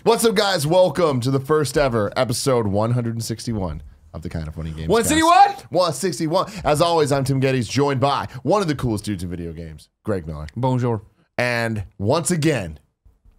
What's up, guys? Welcome to the first ever episode 161 of the Kind of Funny Games. 161? 161. As always, I'm Tim Gettys, joined by one of the coolest dudes in video games, Greg Miller. Bonjour. And once again,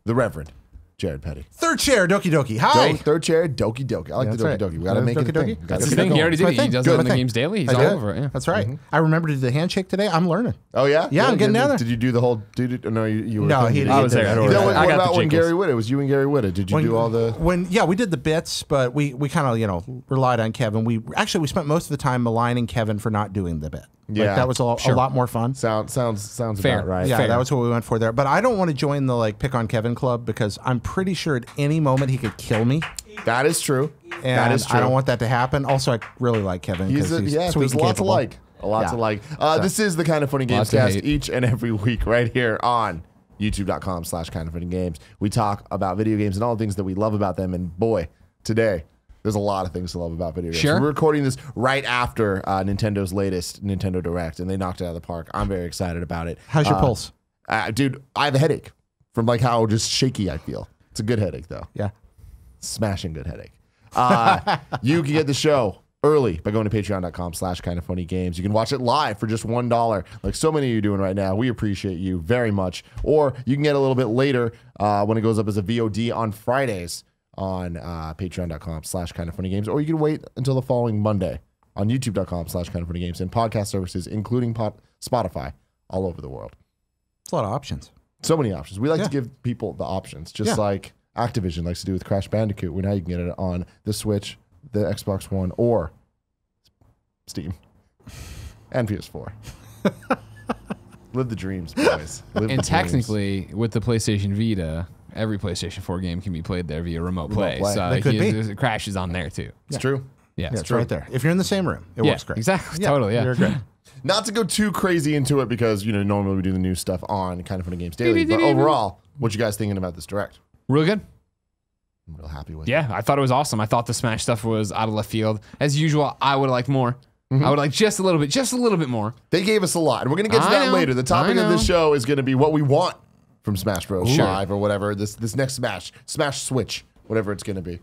the Reverend Jared Petty. Third chair, Doki Doki. Hi. Third chair, Doki Doki. I like the Doki Doki. We got to make it a thing. That's the thing. He already did it. He does it on the games daily. He's all over it. Yeah. That's right. I remember to do the handshake today. I'm learning. Oh, yeah? Yeah, I'm getting down there. Did you do the whole... No, you were... No, he didn't. I was there. What about when Gary Witta? It was you and Gary Witta. Did you do all the... Yeah, we did the bits, but we kind of, relied on Kevin. We spent most of the time maligning Kevin for not doing the bit. Yeah. That was a lot more fun. Sounds fair. About right. Yeah, fair. that was what we went for there. But I don't want to join the pick on Kevin club because I'm pretty sure at any moment he could kill me. That is true. And that is true. I don't want that to happen. Also, I really like Kevin because he's sweet there's and a lot to capable. like. A lot to like. This is the Kind of Funny Gamescast each and every week right here on youtube.com/kindoffunnygames. We talk about video games and all the things that we love about them. And boy, today, there's a lot of things to love about video games. Sure. We're recording this right after Nintendo's latest Nintendo Direct, and they knocked it out of the park. I'm very excited about it. How's your pulse? Dude, I have a headache from how just shaky I feel. It's a good headache, though. Yeah. Smashing good headache. You can get the show early by going to patreon.com/kindoffunnygames. You can watch it live for just $1, like so many of you are doing right now. We appreciate you very much. Or you can get a little bit later when it goes up as a VOD on Fridays on patreon.com/kindoffunnygames. Or you can wait until the following Monday on youtube.com/kindoffunnygames and podcast services, including Spotify, all over the world. It's a lot of options. So many options. We like to give people the options, just like Activision likes to do with Crash Bandicoot, where now you can get it on the Switch, the Xbox One, or Steam, and PS4. Live the dreams, boys. And technically, with the PlayStation Vita, every PlayStation 4 game can be played there via remote play. So it crashes on there, too. It's true. Yeah, it's right there. If you're in the same room, it works great. Exactly. Totally, yeah. You're great. Not to go too crazy into it because, normally we do the new stuff on Kind of Funny Games Daily, but overall, what you guys thinking about this Direct? Real good. I'm real happy with it. Yeah, I thought it was awesome. I thought the Smash stuff was out of left field. As usual, I would have liked more. I would like just a little bit more. They gave us a lot, and we're going to get to that later. The topic of this show is going to be what we want from Smash Bros. Live or whatever, this next Smash Switch, whatever it's going to be.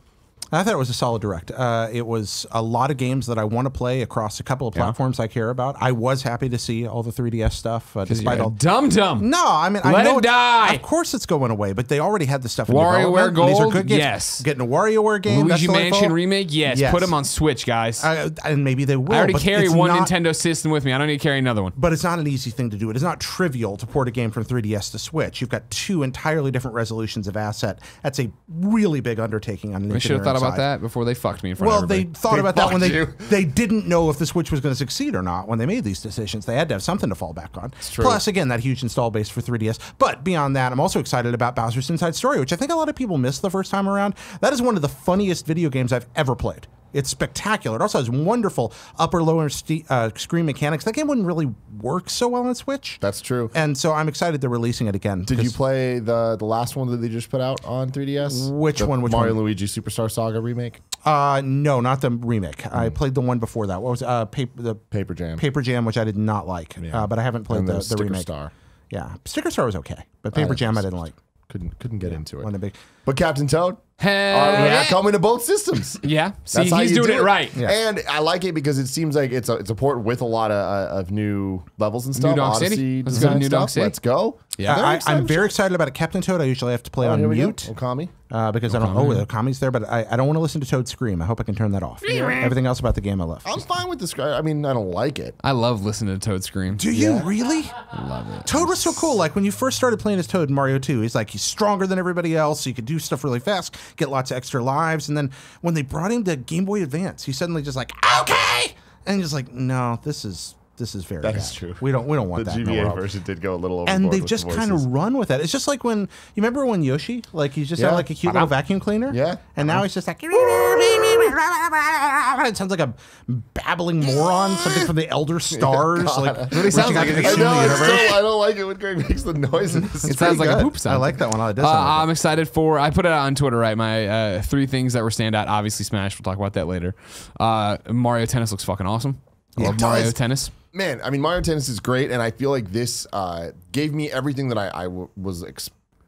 I thought it was a solid Direct. It was a lot of games that I want to play across a couple of platforms I care about. I was happy to see all the 3DS stuff, despite all dumb. No, I mean, Let I know it die. Of course, it's going away, but they already had the stuff. In WarioWare development. Gold, These are good games. yes. Getting a WarioWare game. Luigi that's Mansion remake, yes. Yes. Put them on Switch, guys. And maybe they will. I already but carry it's one not, Nintendo system with me. I don't need to carry another one. But it's not an easy thing to do. It is not trivial to port a game from 3DS to Switch. You've got two entirely different resolutions of asset. That's a really big undertaking on the Nintendo. They should have thought about side. that before they fucked me in front of Well, they everybody. thought about that when fucked they didn't know if the Switch was going to succeed or not when they made these decisions. They had to have something to fall back on. True. Plus, again, that huge install base for 3DS. But beyond that, I'm also excited about Bowser's Inside Story, which I think a lot of people missed the first time around. That is one of the funniest video games I've ever played. It's spectacular. It also has wonderful upper-lower screen mechanics. That game wouldn't really work so well on Switch. That's true. And so I'm excited they're releasing it again. Did you play the last one that they just put out on 3DS? Which one? Mario and Luigi Superstar Saga remake? No, not the remake. I played the one before that. What was the Paper Jam. Paper Jam, which I did not like, but I haven't played the Sticker remake. Star. Yeah, Sticker Star was okay, but Paper Jam I didn't like. Couldn't get into it. Wasn't a big. But Captain Toad, Hell coming to both systems. Yeah. See, That's how he's you doing do it right. Yeah. And I like it because it seems like it's a port with a lot of new levels and stuff. New Donk City. Odyssey Let's go to design New Donk stuff. City. Let's go. Yeah. I'm very excited about it. Captain Toad, I usually have to play on Here we go. mute Okami. because I don't know the Okami's there, but I don't want to listen to Toad scream. I hope I can turn that off. Everything else about the game I love. I'm fine with this. I mean, I don't like it. I love listening to Toad scream. Do you really? I love it. Toad was so cool. Like when you first started playing as Toad in Mario 2, he's stronger than everybody else. So you could do stuff really fast, get lots of extra lives. And then when they brought him to Game Boy Advance, he's suddenly just like, okay. And he's like, no, this is very bad. That is true. We don't want The that. in the GBA world. version did go a little overboard. And they've with just the kind voices. of run with it. It's just like when you remember when Yoshi, he's just had like a cute little vacuum cleaner. Yeah. And now he's just like, it sounds like a babbling moron, something from the Elder Stars. Really sounds like it. I know. I don't like it when Greg makes the noises. It sounds like a poop sound. I like that one. It does sound like I'm excited for. I put it out on Twitter. Right, my 3 things that were stand out. Obviously, Smash. We'll talk about that later. Mario Tennis looks fucking awesome. I love Mario Tennis. Man, I mean, Mario Tennis is great, and I feel like this gave me everything that I was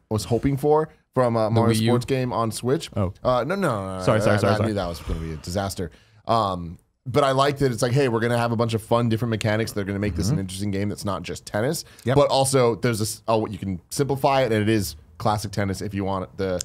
was hoping for from a Mario Wii U? Sports game on Switch. Oh. No. Sorry. I knew that was going to be a disaster. But I like that it's like, hey, we're going to have a bunch of fun, different mechanics that are going to make this an interesting game that's not just tennis. Yep. But also, there's this, you can simplify it, and it is classic tennis if you want the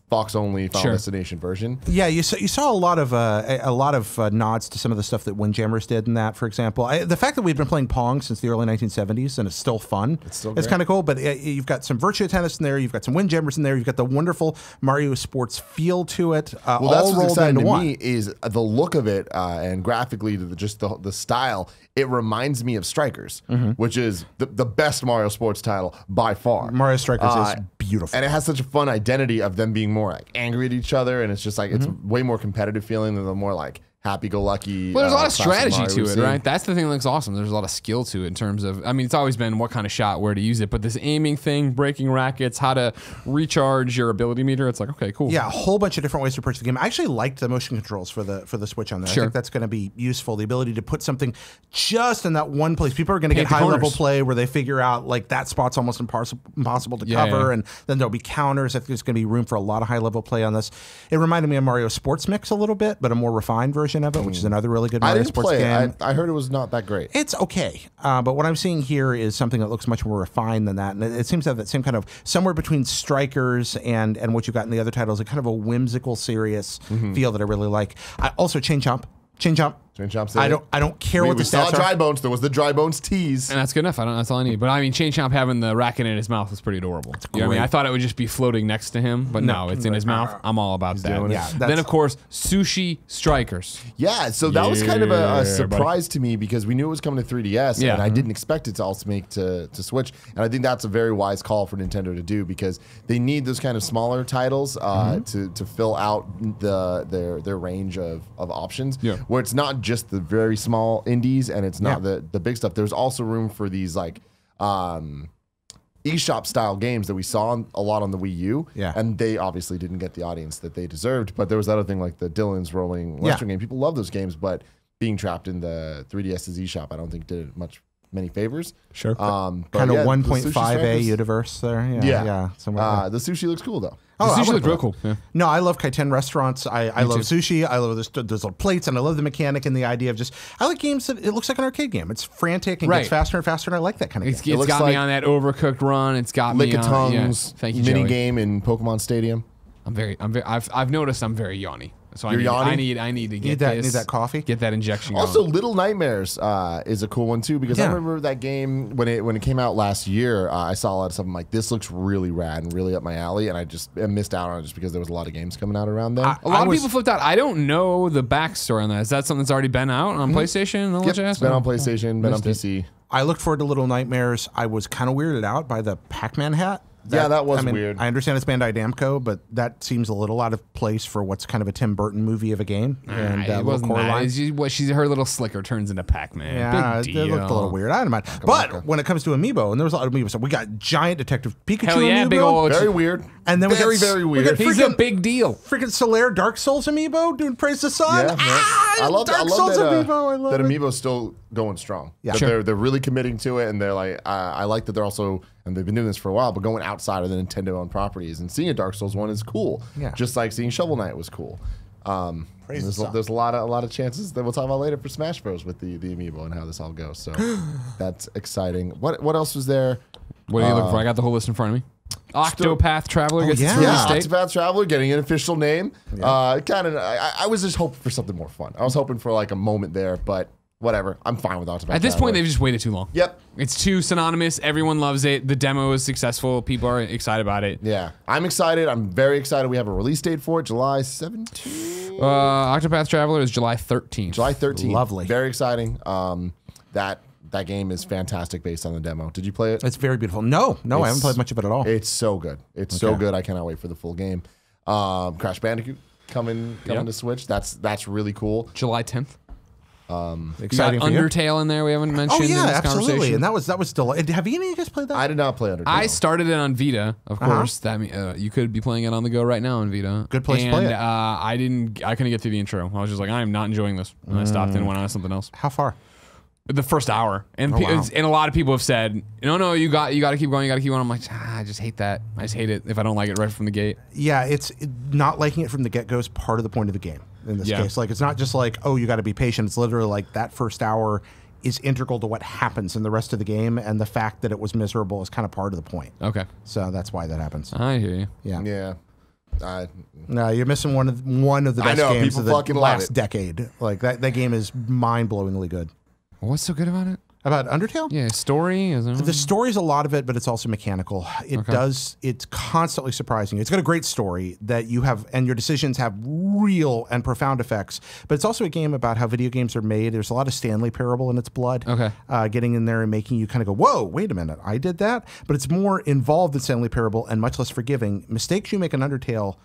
Fox only Final Destination version. Yeah, you saw a lot of nods to some of the stuff that Windjammers did in that, for example. The fact that we've been playing Pong since the early 1970s and it's still fun. It's kind of cool. But you've got some Virtua Tennis in there. You've got some Windjammers in there. You've got the wonderful Mario Sports feel to it. Well, that's what's exciting to me is the look of it and graphically, just the style. It reminds me of Strikers, which is the best Mario Sports title by far. Mario Strikers is beautiful. And it has such a fun identity of them being more like angry at each other, and it's just like it's way more competitive feeling than the more like happy-go-lucky. Well, there's a lot of classic strategy Mario to we've it, seen. right? That's the thing that looks awesome. There's a lot of skill to it in terms of, I mean, it's always been what kind of shot, where to use it, but this aiming thing, breaking rackets, how to recharge your ability meter, it's like, okay, cool. Yeah, a whole bunch of different ways to approach the game. I actually liked the motion controls for the Switch on there. I think that's going to be useful. The ability to put something just in that one place. People are going to get high-level play where they figure out like that spot's almost impossible to cover, and then there'll be counters. I think there's going to be room for a lot of high-level play on this. It reminded me of Mario Sports Mix a little bit, but a more refined version of it, which is another really good Mario Sports game. I heard it was not that great. It's okay, but what I'm seeing here is something that looks much more refined than that, and it seems to have that same kind of somewhere between Strikers and what you got in the other titles, a kind of a whimsical, serious feel that I really like. I also Chain Chomp. I don't care what the stats saw are. Dry Bones. There was the Dry Bones tease, and that's good enough. That's all I need. But I mean, Chain Chomp having the racket in his mouth was pretty adorable. You know what I mean? I thought it would just be floating next to him, but no, it's in his mouth. I'm all about that. Yeah. Then of course, Sushi Strikers. Yeah, so that was kind of a surprise to me because we knew it was coming to 3DS, and I didn't expect it to also make to Switch. And I think that's a very wise call for Nintendo to do because they need those kind of smaller titles to fill out their range of options. Yeah. Where it's not just the very small indies and it's not the big stuff. There's also room for these like eShop style games that we saw a lot on the Wii U. Yeah. And they obviously didn't get the audience that they deserved. But there was that other thing like the Dylan's Rolling Western game. People love those games, but being trapped in the 3DS's eShop, I don't think did many favors. Sure. Kind of 1.5A universe there. Yeah. The sushi looks cool though. The sushi looked real cool. Yeah. No, I love Kaiten restaurants. I love sushi. I love those little plates, and I love the mechanic and the idea of just. I like games that it looks like an arcade game. It's frantic and gets faster and faster, and I like that kind of game. It's got me on that Overcooked run. It's got me on Tongues mini game in Pokemon Stadium. I've noticed I'm very yawny. So I need to get need that coffee. Get that injection. Also, going. Little Nightmares is a cool one too because I remember that game when it came out last year. I saw a lot of stuff. I'm like, this looks really rad and really up my alley, and I just missed out on it just because there was a lot of games coming out around then. A lot of people flipped out. I don't know the backstory on that. Is that something that's already been out on PlayStation? It's been on PlayStation, been on PC. I looked forward to Little Nightmares. I was kind of weirded out by the Pac-Man hat. That was weird. I understand it's Bandai Namco, but that seems a little out of place for what's kind of a Tim Burton movie of a game. And it wasn't that. Her little slicker turns into Pac-Man. Yeah, Big deal. It looked a little weird. I don't mind. But when it comes to Amiibo, and there was a lot of Amiibo, so we got giant Detective Pikachu Amiibo. Big old, very weird. And then very weird. He's a big deal. Freaking Solaire Dark Souls Amiibo doing Praise the Sun. Yeah, I love Dark Souls Amiibo. I love that Amiibo's still going strong. Yeah, sure. They're really committing to it, and they're like, I like that they're also, and they've been doing this for a while, but going outside of the Nintendo-owned properties and seeing a Dark Souls one is cool. Yeah, just like seeing Shovel Knight was cool. There's a lot of chances that we'll talk about later for Smash Bros with the Amiibo and how this all goes. So that's exciting. What else was there? What are you looking for? I got the whole list in front of me. Octopath Traveler gets its release date. Octopath Traveler getting an official name. I was just hoping for something more fun. I was hoping for like a moment there, but whatever. I'm fine with Octopath. At this point, they've just waited too long. Yep. It's too synonymous. Everyone loves it. The demo is successful. People are excited about it. Yeah. I'm excited. I'm very excited. We have a release date for it, July 17th. Octopath Traveler is July 13th. July 13th. Lovely. Very exciting. That game is fantastic based on the demo. Did you play it? It's very beautiful. No, I haven't played much of it at all. It's so good. It's so good. I cannot wait for the full game. Crash Bandicoot coming to Switch. That's really cool. July 10th. Exciting got Undertale in there we haven't mentioned. Oh yeah, in this absolutely. And that was delightful. Have any of you guys played that? I did not play Undertale. I started it on Vita, of course. That you could be playing it on the go right now on Vita. Good place to play it. I couldn't get through the intro. I was just like, I am not enjoying this, and I stopped and went on to something else. How far? The first hour, and and a lot of people have said, no, you got to keep going. You got to keep going. I'm like, I just hate that. I just hate it if I don't like it right from the gate. Yeah, not liking it from the get-go is part of the point of the game in this case. Like, it's not just like, oh, you got to be patient. It's literally like that first hour is integral to what happens in the rest of the game, and the fact that it was miserable is kind of part of the point. Okay. So that's why that happens. I hear you. Yeah. No, you're missing one of the best games of the last decade. Like that game is mind-blowingly good. What's so good about it? About Undertale? Yeah, story. The story's a lot of it, but it's also mechanical. It's constantly surprising you. It's got a great story that you have, and your decisions have real and profound effects. But it's also a game about how video games are made. There's a lot of Stanley Parable in its blood. Okay. Getting in there and making you kind of go, whoa, wait a minute, I did that? But it's more involved than Stanley Parable and much less forgiving. Mistakes you make in Undertale,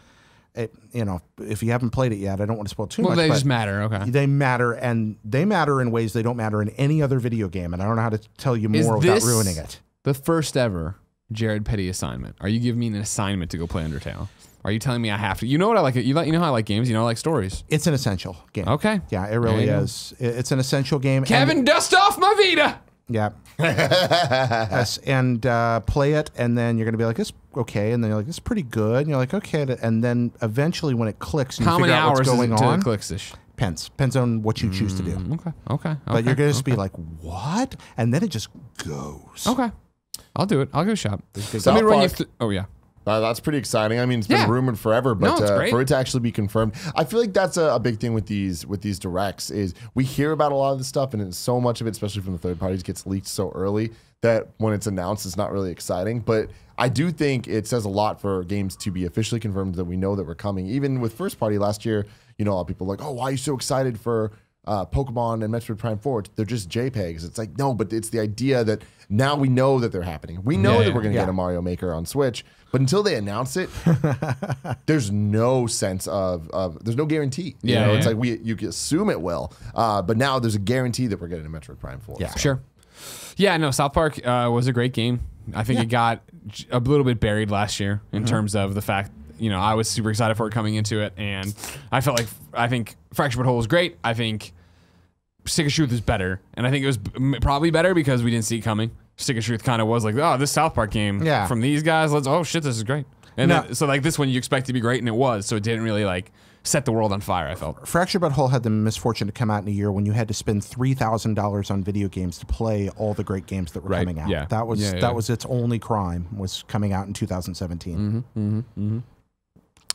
if you haven't played it yet, I don't want to spoil too much. Well, they just matter. Okay. They matter, and they matter in ways they don't matter in any other video game. And I don't know how to tell you more without ruining it. The first ever Jared Petty assignment. Are you giving me an assignment to go play Undertale? Are you telling me I have to? You know what I like? You know how I like games. You know I like stories. It's an essential game. Okay. Yeah, it really is. It's an essential game. Kevin, dust off my Vita. Yeah. Yes, and play it, and then you're going to be like, this okay, and then you're like, this is pretty good, and you're like, okay, and then eventually when it clicks and you figure out what's going on. How many hours is it till it clicks-ish? Depends on what you choose to do. Okay. But you're going to just be like, what? And then it just goes. Okay. I'll do it. I'll go shop. Let me run you oh, yeah. That's pretty exciting. I mean, it's been rumored forever, but for it to actually be confirmed, I feel like that's a big thing with these directs is we hear about a lot of this stuff, and so much of it, especially from the third parties, gets leaked so early that when it's announced, it's not really exciting. But I do think it says a lot for games to be officially confirmed that we know that we're coming. Even with first party last year, a lot of people were like, oh, why are you so excited for Pokemon and Metroid Prime 4? They're just JPEGs. It's like, no, but it's the idea that now we know that they're happening. We know that we're going to get a Mario Maker on Switch, but until they announce it, there's no sense of there's no guarantee. It's like you can assume it will, but now there's a guarantee that we're getting a Metroid Prime 4. Yeah, sure. Yeah, no, South Park was a great game. I think it got a little bit buried last year in terms of the fact, I was super excited for it coming into it, and I think Fractured But Whole was great. I think Stick of Truth is better, and I think it was probably better because we didn't see it coming. Stick of Truth kind of was like, oh, this South Park game from these guys, oh shit, this is great. And then, so like this one you expect to be great, and it was, so it didn't really like set the world on fire, I felt. Fractured But Whole had the misfortune to come out in a year when you had to spend $3,000 on video games to play all the great games that were coming out. Yeah. That was its only crime, was coming out in 2017.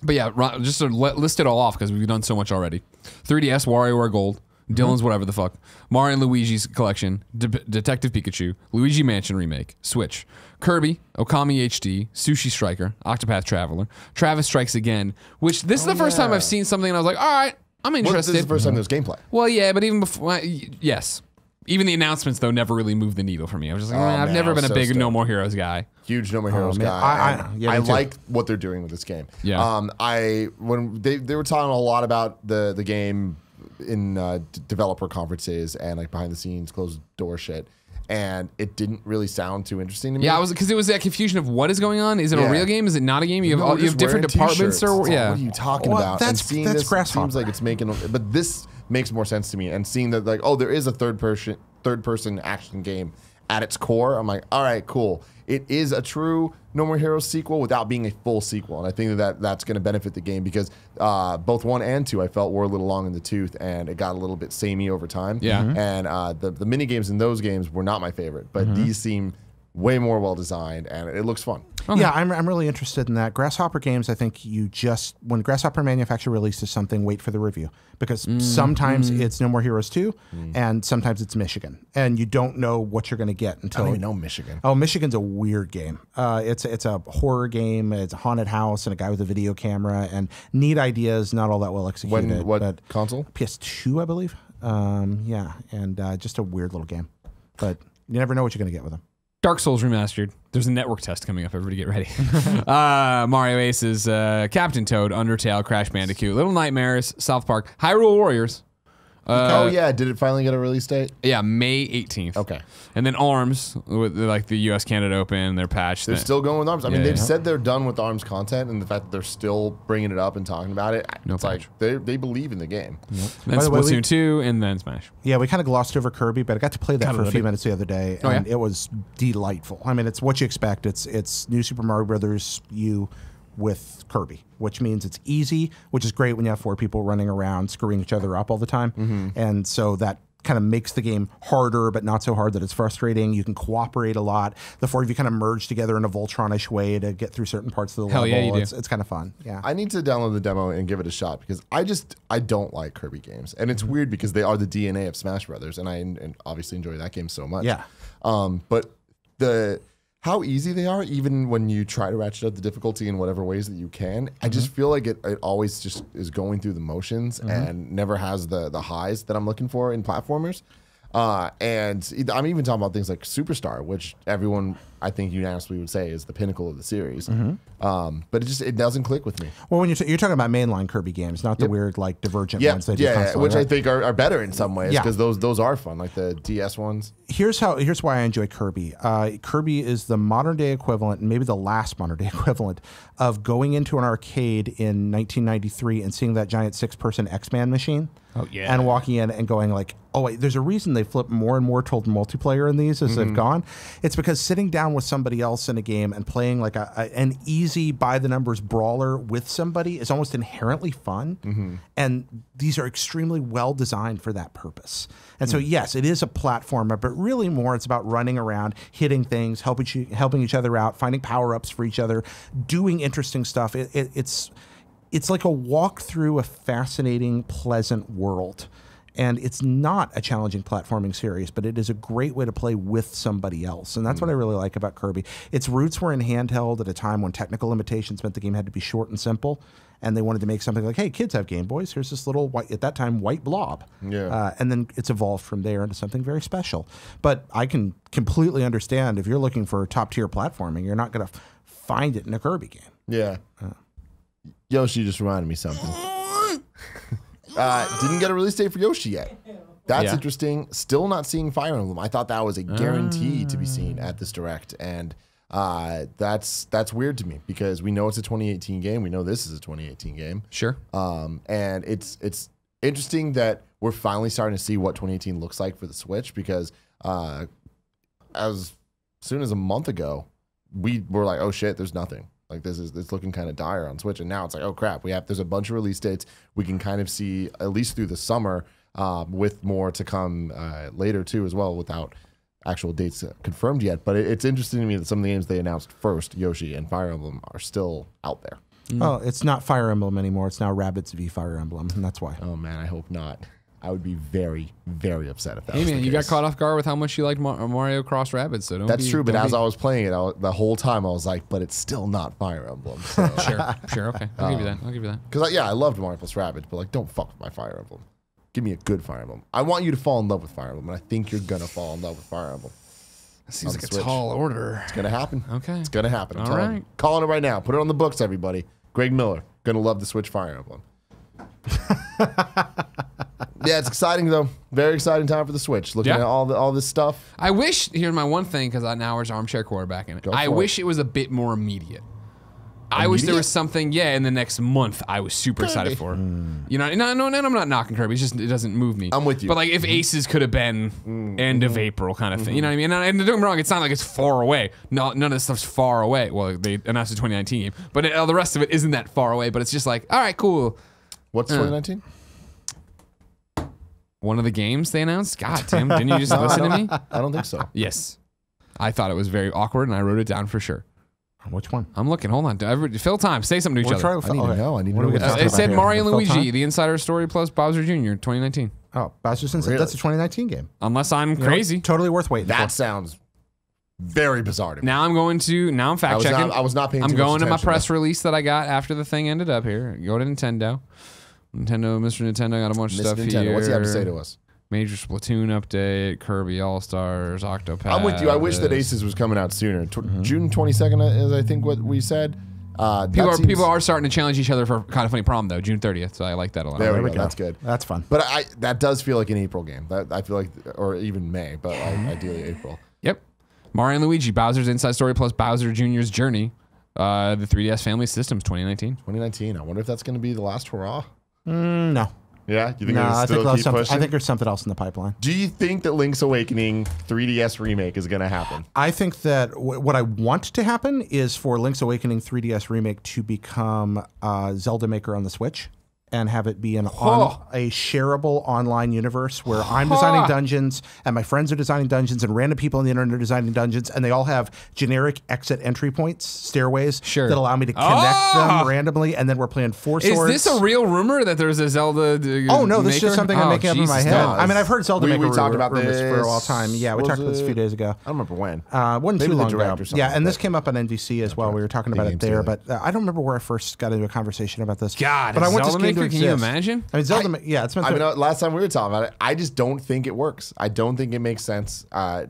But yeah, just to list it all off because we've done so much already. 3DS, WarioWare Gold, Dylan's whatever the fuck, Mario and Luigi's Collection, Detective Pikachu, Luigi Mansion Remake, Switch, Kirby, Okami HD, Sushi Striker, Octopath Traveler, Travis Strikes Again, which this is the first time I've seen something and I was like, all right, I'm interested. This is the first time there's gameplay. Well, yeah, but even before, yes. Even the announcements, though, never really moved the needle for me. I was just like, I've never been a big No More Heroes guy. Huge No More Heroes guy. I like what they're doing with this game. Yeah. When they were talking a lot about the game in developer conferences and like behind the scenes, closed door shit, and it didn't really sound too interesting to me. Yeah, because it was that confusion of what is going on. Is it a real game? Is it not a game? You have different departments, or what are you talking about? That's Grasshopper. Seems like it's making, but this makes more sense to me. And seeing that, like, there is a third person action game at its core, I'm like, all right, cool. It is a true No More Heroes sequel without being a full sequel, and I think that's going to benefit the game because both 1 and 2 I felt were a little long in the tooth, and it got a little bit samey over time. Yeah. And the mini games in those games were not my favorite, but these seem way more well designed, and it looks fun. Okay. Yeah, I'm really interested in that. Grasshopper Games, I think when Grasshopper Manufacture releases something, wait for the review. Because sometimes it's No More Heroes 2, and sometimes it's Michigan. And you don't know what you're going to get until... I don't even know Michigan. Oh, Michigan's a weird game. It's a horror game. It's a haunted house and a guy with a video camera, and neat ideas, not all that well executed. What console? PS2, I believe. Yeah, and just a weird little game. But you never know what you're going to get with them. Dark Souls Remastered. There's a network test coming up. Everybody get ready. Mario Aces, Captain Toad, Undertale, Crash Bandicoot, Little Nightmares, South Park, Hyrule Warriors, Oh yeah, did it finally get a release date? Yeah, May 18th. Okay. And then ARMS, with like the US Canada Open, their patch. They're still going with ARMS. I mean, Yeah, they've yeah. said they're done with ARMS content, and the fact that they're still bringing it up and talking about it, it's patch. like they believe in the game. Then By the way, Splatoon 2, and then Smash. Yeah, we kind of glossed over Kirby, but I got to play that for a few minutes the other day, Oh, and yeah? it was delightful. I mean, it's what you expect. It's New Super Mario Brothers U with Kirby, which means it's easy, which is great when you have 4 people running around screwing each other up all the time. And so that kind of makes the game harder, but not so hard that it's frustrating. You can cooperate a lot. The 4 of you kind of merge together in a Voltron-ish way to get through certain parts of the Hell level. yeah, you do. It's kind of fun. Yeah. I need to download the demo and give it a shot because I don't like Kirby games, and it's weird because they are the DNA of Smash Brothers, and I obviously enjoy that game so much. Yeah. But how easy they are, even when you try to ratchet up the difficulty in whatever ways that you can, I just feel like it always just is going through the motions and never has the highs that I'm looking for in platformers. And I'm even talking about things like Superstar, which everyone I think unanimously would say is the pinnacle of the series. But it doesn't click with me. Well, when you're talking about mainline Kirby games, not the weird like Divergent ones they do constantly, which right? I think are better in some ways Yeah. because those are fun, like the DS ones. Here's why I enjoy Kirby. Kirby is the modern day equivalent, and maybe the last modern day equivalent, of going into an arcade in 1993 and seeing that giant 6-person X-Man machine. Oh, yeah. And walking in and going like, oh wait, there's a reason they flip more and more toward multiplayer in these as they've gone. It's because sitting down with somebody else in a game and playing like an easy by the numbers brawler with somebody is almost inherently fun. And these are extremely well designed for that purpose. And so yes, it is a platformer, but really more it's about running around, hitting things, helping each other out, finding power-ups for each other, doing interesting stuff. It's like a walk through a fascinating, pleasant world. And it's not a challenging platforming series, but it is a great way to play with somebody else. And that's what I really like about Kirby. Its roots were in handheld at a time when technical limitations meant the game had to be short and simple. And they wanted to make something like, hey, kids have Game Boys. Here's this little, at that time, white blob. Yeah. And then it's evolved from there into something very special. But I can completely understand if you're looking for top-tier platforming, you're not going to find it in a Kirby game. Yeah. Yoshi just reminded me something. Didn't get a release date for Yoshi yet. That's interesting. Still not seeing Fire Emblem. I thought that was a guarantee to be seen at this Direct, and that's weird to me because we know it's a 2018 game. We know this is a 2018 game. Sure. And it's interesting that we're finally starting to see what 2018 looks like for the Switch because as soon as a month ago, we were like, oh shit, there's nothing. Like it's looking kind of dire on Switch, and now it's like, oh crap, there's a bunch of release dates. We can kind of see at least through the summer, with more to come later too as well, without actual dates confirmed yet. But it's interesting to me that some of the games they announced first, Yoshi and Fire Emblem, are still out there. Oh, it's not Fire Emblem anymore. It's now Rabbids v Fire Emblem, and that's why. Oh man, I hope not. I would be very, very upset if that Hey was man, the you got case. caught off guard with how much you liked Mario Cross Rabbids, so don't. That's true, but as I was playing it, the whole time I was like, but it's still not Fire Emblem. So. sure, okay, I'll give you that. I'll give you that. Because I loved Mario plus Rabbids, but like, don't fuck with my Fire Emblem. Give me a good Fire Emblem. I want you to fall in love with Fire Emblem, and I think you're gonna fall in love with Fire Emblem. Seems On like a Switch. tall order. It's gonna happen. Okay. It's gonna happen. I'm All telling right. you. Calling it right now. Put it on the books, everybody. Greg Miller gonna love the Switch Fire Emblem. Yeah, it's exciting though. Very exciting time for the Switch. Looking Yeah. at all this stuff. I wish. Here's my one thing, because now we're armchair quarterback in it. I for wish it was a bit more immediate. I wish there was something, in the next month I was super excited for. You know, no, I'm not knocking Kirby. It's just it doesn't move me. I'm with you. But like if Aces could have been end of April kind of thing. You know what I mean? And don't get me wrong, it's not like it's far away. No, none of this stuff's far away. Well, they announced the 2019 game, but the rest of it isn't that far away. But it's just like, all right, cool. What's 2019? One of the games they announced? God, Tim, didn't you just listen to me? I don't think so. Yes. I thought it was very awkward, and I wrote it down for sure. Which one? I'm looking. Hold on. Fill time. Say something to each other. I need to know. I need to know. we what talking it's It about said here? Mario and Fill Luigi, time? The Insider Story plus Bowser Jr. 2019. Oh, Bowser's Inside. Really? That's a 2019 game. Unless I'm You know, crazy. totally worth waiting That for. sounds very bizarre to me. Now I'm fact checking. I was not paying I'm too much going to my attention, press release that I got after the thing ended up here. Go to Nintendo. Mr. Nintendo got a bunch of Mr. stuff Nintendo, here. what's he have to say to us? Major Splatoon update, Kirby All-Stars, Octopath. I'm with you. I wish that Aces was coming out sooner. June 22nd is, I think, what we said. People are starting to challenge each other for Kind of Funny Prom though, June 30th. So I like that a lot. There we go. That's good. That's fun. But that does feel like an April game. I feel like, or even May, but ideally April. Yep. Mario and Luigi, Bowser's Inside Story plus Bowser Jr.'s Journey. The 3DS Family Systems 2019. 2019. I wonder if that's going to be the last hurrah. No. Yeah? You think No, it'll still keep pushing? I think there's something else in the pipeline. Do you think that Link's Awakening 3DS remake is going to happen? I think that what I want to happen is for Link's Awakening 3DS remake to become Zelda Maker on the Switch and have it be a shareable online universe where I'm designing dungeons and my friends are designing dungeons and random people on the internet are designing dungeons, and they all have generic exit entry points, stairways that allow me to connect them randomly, and then we're playing Four Swords. Is this a real rumor that there's a Zelda no, this is just something I'm making up in my head. I mean, I've heard Zelda Maker talked about rumors this for a long time. Yeah, we talked about this a few days ago. I don't remember when. Wasn't too long ago. Yeah, and this came up on NBC as well. We were talking about it there, but I don't remember where I first got into a conversation about this. God, but I want Zelda this game to Maker, exist. can you imagine? I mean, Zelda, it's meant to. Last time we were talking about it, I just don't think it works. I don't think it makes sense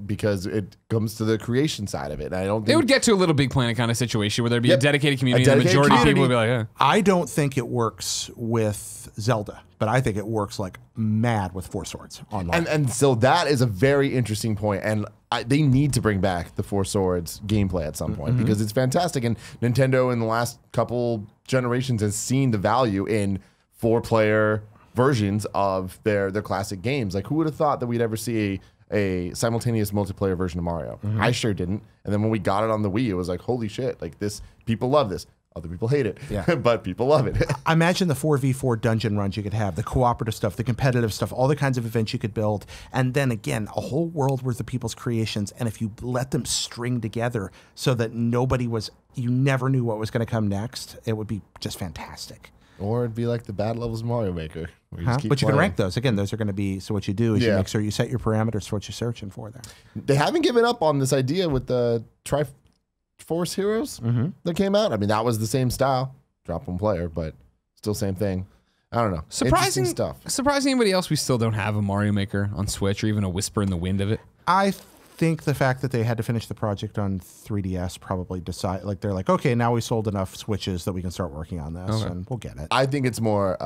because it comes to the creation side of it. And I don't think it would get to a Little Big Planet kind of situation where there'd be a dedicated community and the majority of people would be like, yeah. I don't think it works with Zelda, but I think it works like mad with Four Swords online. And so that is a very interesting point. And they need to bring back the Four Swords gameplay at some point because it's fantastic. And Nintendo in the last couple generations has seen the value in 4-player versions of their classic games. Like, who would have thought that we'd ever see a simultaneous multiplayer version of Mario? I sure didn't. And then when we got it on the Wii, it was like, holy shit, like this, people love this. Other people hate it, but people love it. Imagine the 4v4 dungeon runs you could have, the cooperative stuff, the competitive stuff, all the kinds of events you could build. And then again, a whole world worth of people's creations. And if you let them string together so that you never knew what was going to come next, it would be just fantastic. Or it'd be like the bad levels of Mario Maker. But you can rank those. Again, those are going to be, so what you do is you make sure you set your parameters for what you're searching for there. They haven't given up on this idea with the Triforce Heroes that came out. I mean, that was the same style. Drop one player, but still same thing. I don't know. Surprising stuff. Surprising anybody else, we still don't have a Mario Maker on Switch or even a whisper in the wind of it. I think the fact that they had to finish the project on 3DS probably they're like, okay, now we sold enough Switches that we can start working on this and we'll get it. I think it's more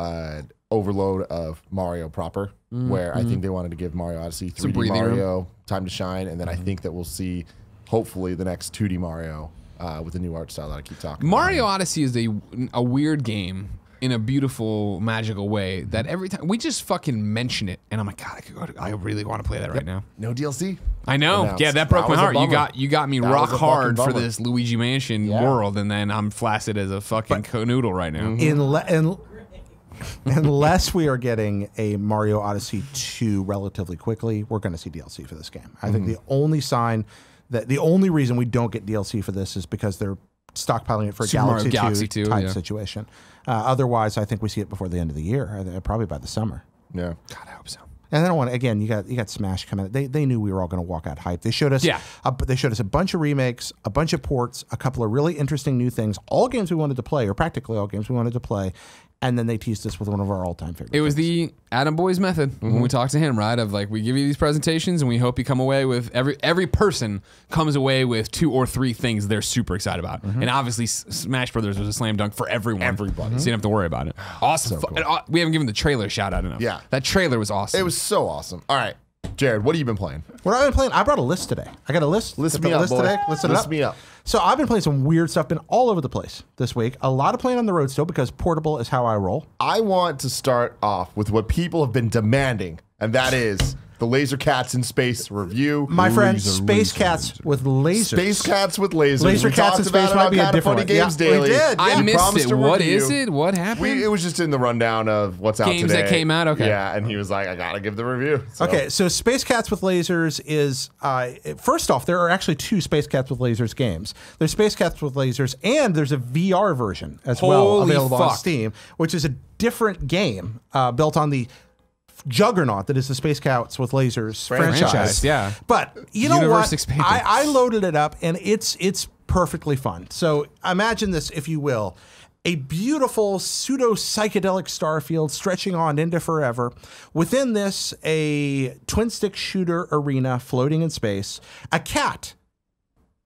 overload of Mario proper, where I think they wanted to give Mario Odyssey 3D Mario time to shine, and then I think that we'll see hopefully the next 2D Mario with the new art style that I keep talking about. Mario Odyssey is a weird game in a beautiful, magical way that every time we just fucking mention it, and I'm like, God, I really want to play that right now. No DLC. I know. Announced. Yeah, that broke my heart. Bummer. You got me That rock was a hard fucking for bummer. this Luigi Mansion world, and then I'm flaccid as a fucking canoodle right now. Unless we are getting a Mario Odyssey 2 relatively quickly, we're going to see DLC for this game. I think the only reason we don't get DLC for this is because they're stockpiling it for a Galaxy 2 type situation. Otherwise, I think we see it before the end of the year, probably by the summer. Yeah. God, I hope so. And then again, you got Smash coming. They knew we were all going to walk out hype. They showed us a bunch of remakes, a bunch of ports, a couple of really interesting new things. All games we wanted to play, or practically all games we wanted to play. And then they teased us with one of our all-time favorites. It was the Adam Boyes method when we talked to him, right? Of like, we give you these presentations and we hope you come away with every person comes away with 2 or 3 things they're super excited about. And obviously, Smash Brothers was a slam dunk for everyone. Everybody. So you didn't have to worry about it. Awesome. So cool. And, we haven't given the trailer a shout out enough. Yeah. That trailer was awesome. It was so awesome. All right, Jared, what have you been playing? What I've been playing, I brought a list today. I got a list. List me up, boy. List me up. So I've been playing some weird stuff, been all over the place this week. A lot of playing on the road still because portable is how I roll. I want to start off with what people have been demanding, and that is the Laser Cats in Space review. My friend, Space Cats with lasers. Space Cats with lasers. Laser Cats in Space might be a different one. Games Daily. We did. I missed promised it. a What review. is it? What happened? It was just in the rundown of what's out today. Games that came out? Okay. Yeah, and he was like, I got to give the review. So. Okay, so Space Cats with Lasers is, first off, there are actually 2 Space Cats with Lasers games. There's Space Cats with Lasers, and there's a VR version as well available on Steam, which is a different game built on the juggernaut that is the Space Cats with Lasers franchise. Yeah. But you know Universe what? expanded. I loaded it up, and it's perfectly fun. So imagine this, if you will. A beautiful pseudo-psychedelic starfield stretching on into forever. Within this, a twin-stick shooter arena floating in space. A cat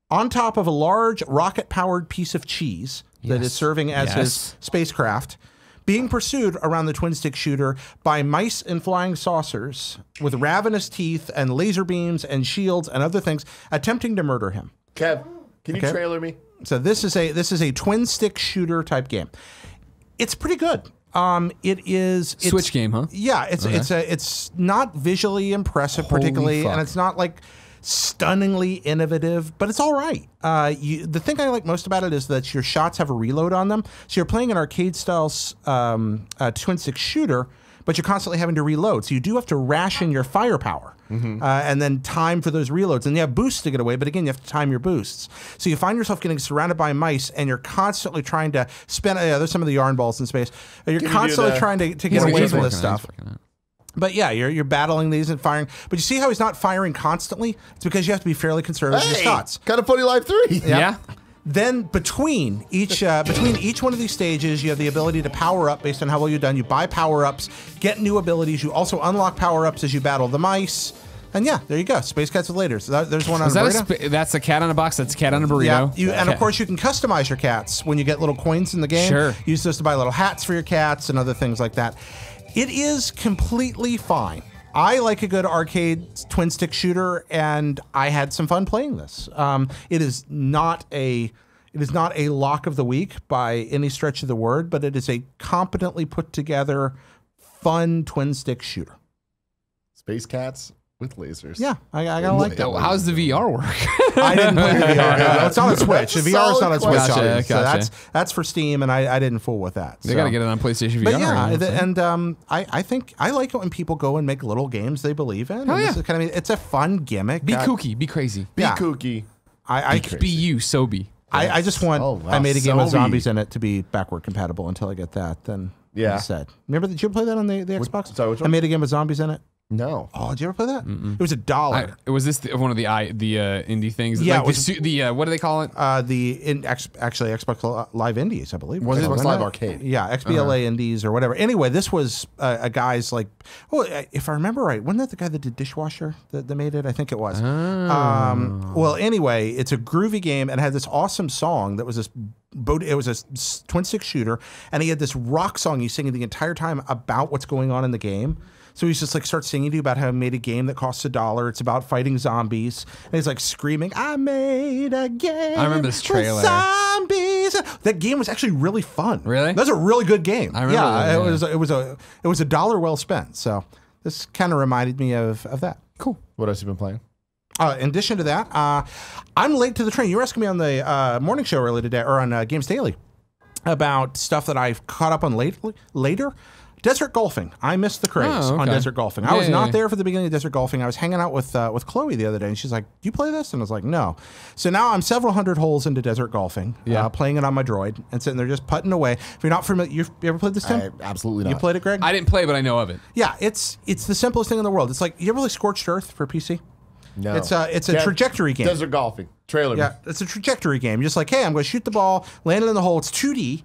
on top of a large rocket-powered piece of cheese that is serving as his spacecraft, being pursued around the twin-stick shooter by mice and flying saucers with ravenous teeth and laser beams and shields and other things attempting to murder him. Kev, can you trailer me? So this is a twin-stick shooter type game. It's pretty good. It's Switch game, huh? Yeah, it's not visually impressive particularly, and it's not like stunningly innovative, but it's all right. The thing I like most about it is that your shots have a reload on them. So you're playing an arcade-style twin-stick shooter, but you're constantly having to reload. So you do have to ration your firepower and then time for those reloads. And you have boosts to get away, but again, you have to time your boosts. So you find yourself getting surrounded by mice, and you're constantly trying to spin. There's some of the yarn balls in space. You're constantly trying to get away from this stuff. But yeah, you're battling these and firing. But you see how he's not firing constantly? It's because you have to be fairly conservative with your shots. Kind of Funny Life 3. Yep. Yeah. Then between each one of these stages, you have the ability to power up based on how well you've done. You buy power-ups, get new abilities. You also unlock power-ups as you battle the mice. And yeah, there you go. Space Cats with Lasers. There's one on a burrito. That's a cat on a box. That's a cat on a burrito. Yeah, and of course you can customize your cats when you get little coins in the game. Sure. Use those to buy little hats for your cats and other things like that. It is completely fine. I like a good arcade twin-stick shooter, and I had some fun playing this. It is not a lock of the week by any stretch of the word, but it is a competently put together, fun twin-stick shooter. Space Cats with Lasers. Yeah, I gotta like that. How's the VR work? I didn't play the VR. No, it's on a Switch. The VR is not on Switch. Gotcha. So that's for Steam, and I didn't fool with that. They got to get it on PlayStation VR. But yeah, I think I like it when people go and make little games they believe in. Oh, yeah. This is kind of, it's a fun gimmick. Be kooky. Be crazy. Be kooky. Be you. So be. I just want. I made a game with zombies in it to be backward compatible until I get that. Then said. Remember, did you play that on the Xbox? Sorry, which one? I made a game with zombies in it. No. Oh, did you ever play that? It was $1. Was this one of the indie things? Yeah, like what do they call it? Actually Xbox Live Indies, I believe. Was it Xbox Live Arcade? Yeah, XBLA Indies or whatever. Anyway, this was a guy's like. Oh, if I remember right, wasn't that the guy that did Dishwasher that made it? I think it was. Well, anyway, it's a groovy game and had this awesome song that was this. It was a twin-stick shooter, and he had this rock song he's singing the entire time about what's going on in the game. So he's just like starts singing to you about how he made a game that costs $1. It's about fighting zombies, and he's like screaming, "I made a game." I remember this trailer. Zombies. That game was actually really fun. Really? That's a really good game. I remember it was $1 well spent. So this kind of reminded me of that. Cool. What else have you been playing? In addition to that, I'm late to the train. You were asking me on the morning show earlier today, or on Games Daily, about stuff that I've caught up on later. Desert golfing. I missed the craze on desert golfing. I was not there for the beginning of desert golfing. I was hanging out with Chloe the other day, and she's like, "Do you play this?" And I was like, "No." So now I'm several hundred holes into desert golfing, playing it on my Droid, and sitting there just putting away. If you're not familiar, you ever played this, Tim? Absolutely not. You played it, Greg? I didn't play, but I know of it. Yeah, it's the simplest thing in the world. It's like, you ever play Scorched Earth for PC? No. It's a trajectory game. Desert golfing. Trailer. Yeah, it's a trajectory game. Just like, hey, I'm going to shoot the ball, land it in the hole. It's 2D,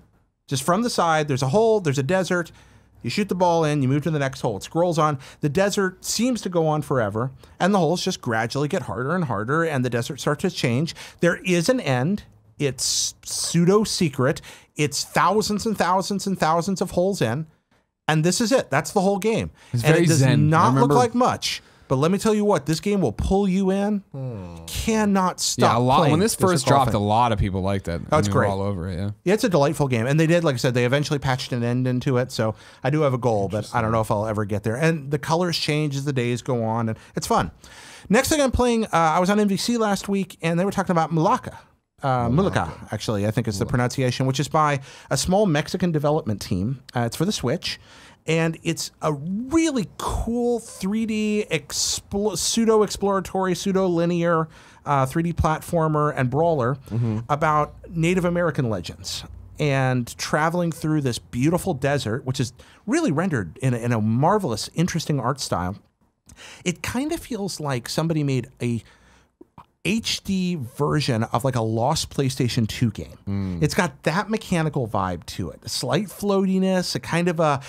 just from the side. There's a hole, there's a desert. You shoot the ball in, you move to the next hole. It scrolls on. The desert seems to go on forever, and the holes just gradually get harder and harder, and the desert starts to change. There is an end. It's pseudo-secret. It's thousands and thousands and thousands of holes in, and this is it. That's the whole game. It's and very it does zen. not look like much. But let me tell you what, this game will pull you in. Cannot stop. Yeah, a lot. Playing When this first dropped, a lot of people liked that. Oh, it's great. We're all over it. Yeah. Yeah, it's a delightful game, and they did, like I said, they eventually patched an end into it. So I do have a goal, but I don't know if I'll ever get there. And the colors change as the days go on, and it's fun. Next thing I'm playing, I was on NBC last week, and they were talking about Mulaka. Mulaka, actually, I think is the pronunciation, which is by a small Mexican development team. It's for the Switch. And it's a really cool 3D pseudo-exploratory, pseudo-linear 3D platformer and brawler about Native American legends and traveling through this beautiful desert, which is really rendered in a marvelous, interesting art style. It kind of feels like somebody made a HD version of like a lost PlayStation 2 game. It's got that mechanical vibe to it. A slight floatiness, a kind of a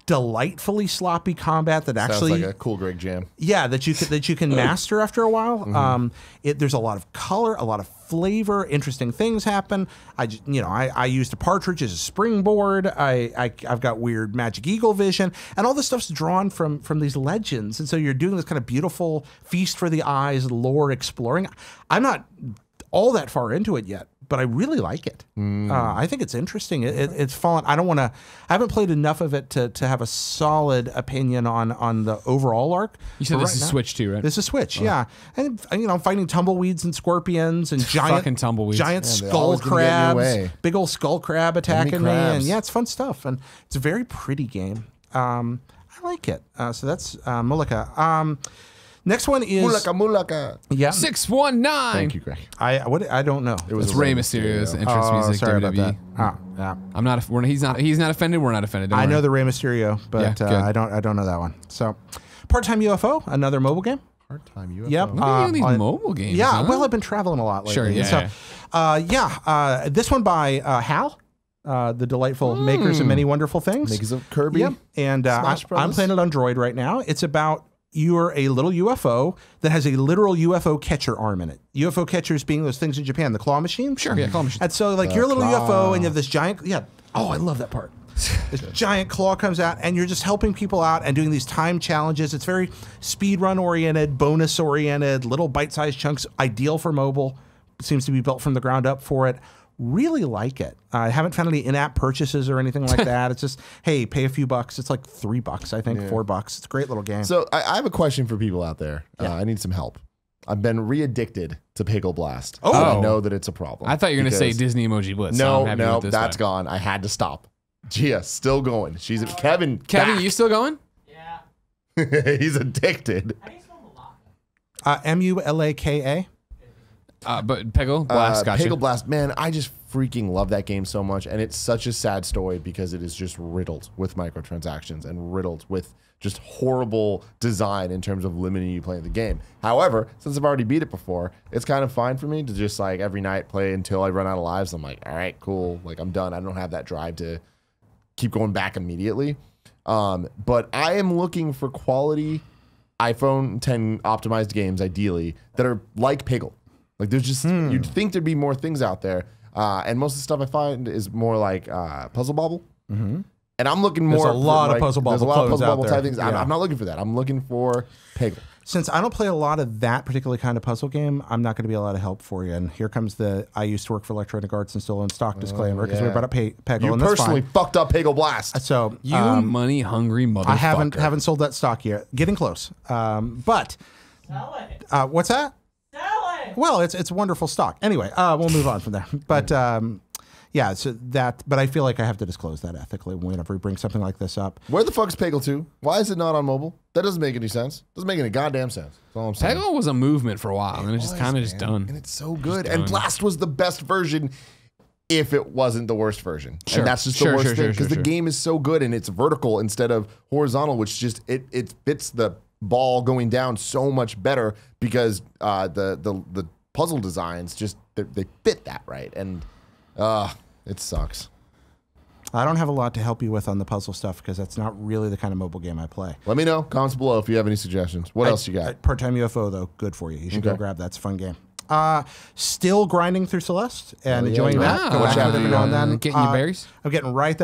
delightfully sloppy combat that Sounds actually like a cool Greg jam. yeah, that you can master after a while. There's a lot of color, a lot of flavor, interesting things happen. I used a partridge as a springboard. I've got weird magic eagle vision, and all this stuff's drawn from these legends. And so you're doing this kind of beautiful feast for the eyes, lore exploring. I'm not all that far into it yet, but I really like it. I think it's interesting. It's fallen. I haven't played enough of it to have a solid opinion on the overall arc. You said this is Switch too, right? This is Switch, yeah. And fighting tumbleweeds and scorpions and Fucking tumbleweeds. giant Man, they skull always gonna get in your crabs, way. big old skull crab attacking me, and crabs. yeah, it's fun stuff. And it's a very pretty game. I like it. So that's Mulaka. Next one is Mulaka. yeah. 619. Thank you, Greg. I don't know. It was It's Rey Mysterio's entrance music. sorry WWE. about that. Yeah. I'm not. He's not offended. We're not offended. Don't I know worry. the Rey Mysterio, but Yeah, good. I don't know that one. So, Part-Time UFO, another mobile game. Part-time UFO. Yep. Look at you and these on- mobile games. Yeah, huh? well, I've been traveling a lot lately. Sure, And yeah, so, this one by Hal, the delightful makers of many wonderful things. Makers of Kirby. Yep. And Smash I'm Brothers. playing it on Droid right now. It's about you're a little UFO that has a literal UFO catcher arm in it. UFO catchers being those things in Japan, the claw machines. Sure, yeah, claw machines. And so, like, you're a little claw. UFO and you have this giant, oh, I love that part. This giant claw comes out, and you're just helping people out and doing these time challenges. It's very speed run oriented, bonus oriented, little bite sized chunks, ideal for mobile. Seems to be built from the ground up for it. Really like it. I haven't found any in-app purchases or anything like that. It's just, hey, pay a few bucks. It's like $3, I think, $4. It's a great little game. So I have a question for people out there. I need some help. I've been re-addicted to Pagel Blast. Oh. And I know that it's a problem. I thought you were going to say because- Disney Emoji Blitz. so No, I'm happy no, with this that's one. gone. I had to stop. Gia, still going. She's Kevin. Kevin, back. you still going? He's addicted. Mulaka. But Peggle Blast got Pagel you. Blast, man, I just freaking love that game so much, and it's such a sad story because it is just riddled with microtransactions and riddled with just horrible design in terms of limiting you playing the game. However, since I've already beat it before, it's kind of fine for me to just like every night play until I run out of lives. I'm like, all right, cool, like I'm done. I don't have that drive to keep going back immediately. But I am looking for quality iPhone 10 optimized games, ideally, that are like Pagel. Like there's just, you'd think there'd be more things out there. And most of the stuff I find is more like Puzzle Bobble. And I'm looking more There's a lot for, of Puzzle there's a Bobble lot of clones Puzzle out Bobble there. type things. Yeah. I'm not looking for that. I'm looking for Pagel. Since I don't play a lot of that particular kind of puzzle game, I'm not going to be a lot of help for you. And here comes the I used to work for Electronic Arts and still own stock disclaimer because we're yeah. about to Peggle. You and that's personally fine. fucked up Pagel Blast. So You money hungry motherfucker. I haven't sold that stock yet. Getting close. But Sell it. what's that? Sell it. Well, it's wonderful stock. Anyway, we'll move on from there. But yeah, so that. But I feel like I have to disclose that ethically whenever we bring something like this up. Where the fuck's Pagel 2? Why is it not on mobile? That doesn't make any sense. Doesn't make any goddamn sense. That's all I'm saying. Peggle was a movement for a while, and it's just kind of just done. And it's so good. Just And done. Blast was the best version if it wasn't the worst version. Sure. And that's just Sure, the worst sure, thing sure, because sure, the game is so good and it's vertical instead of horizontal, which just it fits the ball going down so much better because the puzzle designs just they fit that right. And it sucks. I don't have a lot to help you with on the puzzle stuff because that's not really the kind of mobile game I play. Let me know. Comments below if you have any suggestions. What else you got? Part-time UFO though, good for you. You should go Okay. grab that. It's a fun game. Still grinding through Celeste and yeah, enjoying you that. are. Go What back chapter every you now on? and then. Getting your berries? I'm getting right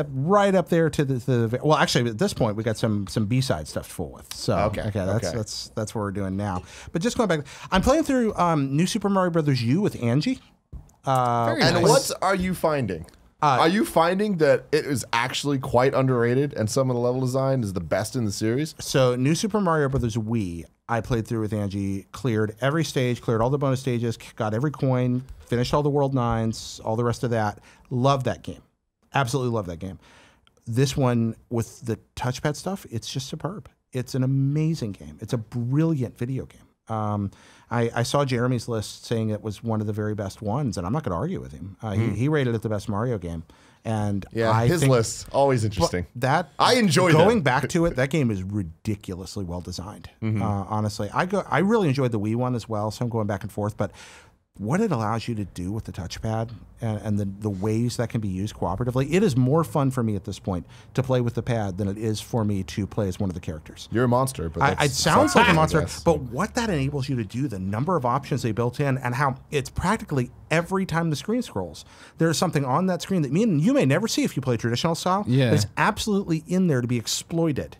up there to the well, actually at this point we got some B-side stuff to fool with. So Okay. that's what we're doing now. But just going back, I'm playing through New Super Mario Brothers U with Angie. Very And nice. what are you finding? Are you finding that it is actually quite underrated and some of the level design is the best in the series? So New Super Mario Brothers Wii, I played through with Angie, cleared every stage, cleared all the bonus stages, got every coin, finished all the World 9s, all the rest of that. Love that game. Absolutely love that game. This one with the touchpad stuff, it's just superb. It's an amazing game. It's a brilliant video game. I saw Jeremy's list saying it was one of the very best ones, and I'm not going to argue with him. He rated it the best Mario game. And Yeah, I his think list always interesting. that I enjoy going them. back to it. That game is ridiculously well designed. Honestly, I really enjoyed the Wii one as well, so I'm going back and forth. But what it allows you to do with the touchpad and the ways that can be used cooperatively. It is more fun for me at this point to play with the pad than it is for me to play as one of the characters. You're a monster, but it sounds like a monster, but what that enables you to do, the number of options they built in, and how it's practically every time the screen scrolls, there's something on that screen that you may never see if you play traditional style, Yeah. but it's absolutely in there to be exploited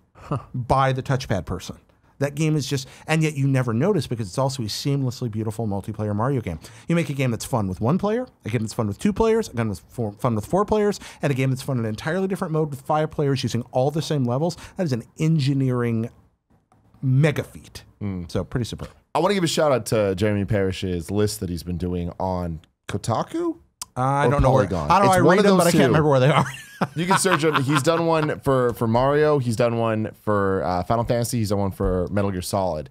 by the touchpad person. That game is just, and yet you never notice because it's also a seamlessly beautiful multiplayer Mario game. You make a game that's fun with one player, a game that's fun with two players, a game that's fun with four players, and a game that's fun in an entirely different mode with 5 players using all the same levels. That is an engineering mega feat. So pretty superb. I want to give a shout out to Jeremy Parrish's list that he's been doing on Kotaku. I Or don't know where. Polygon. How do It's I one read of them, but I those can't two. remember where they are. You can search him. He's done one for Mario. He's done one for Final Fantasy. He's done one for Metal Gear Solid.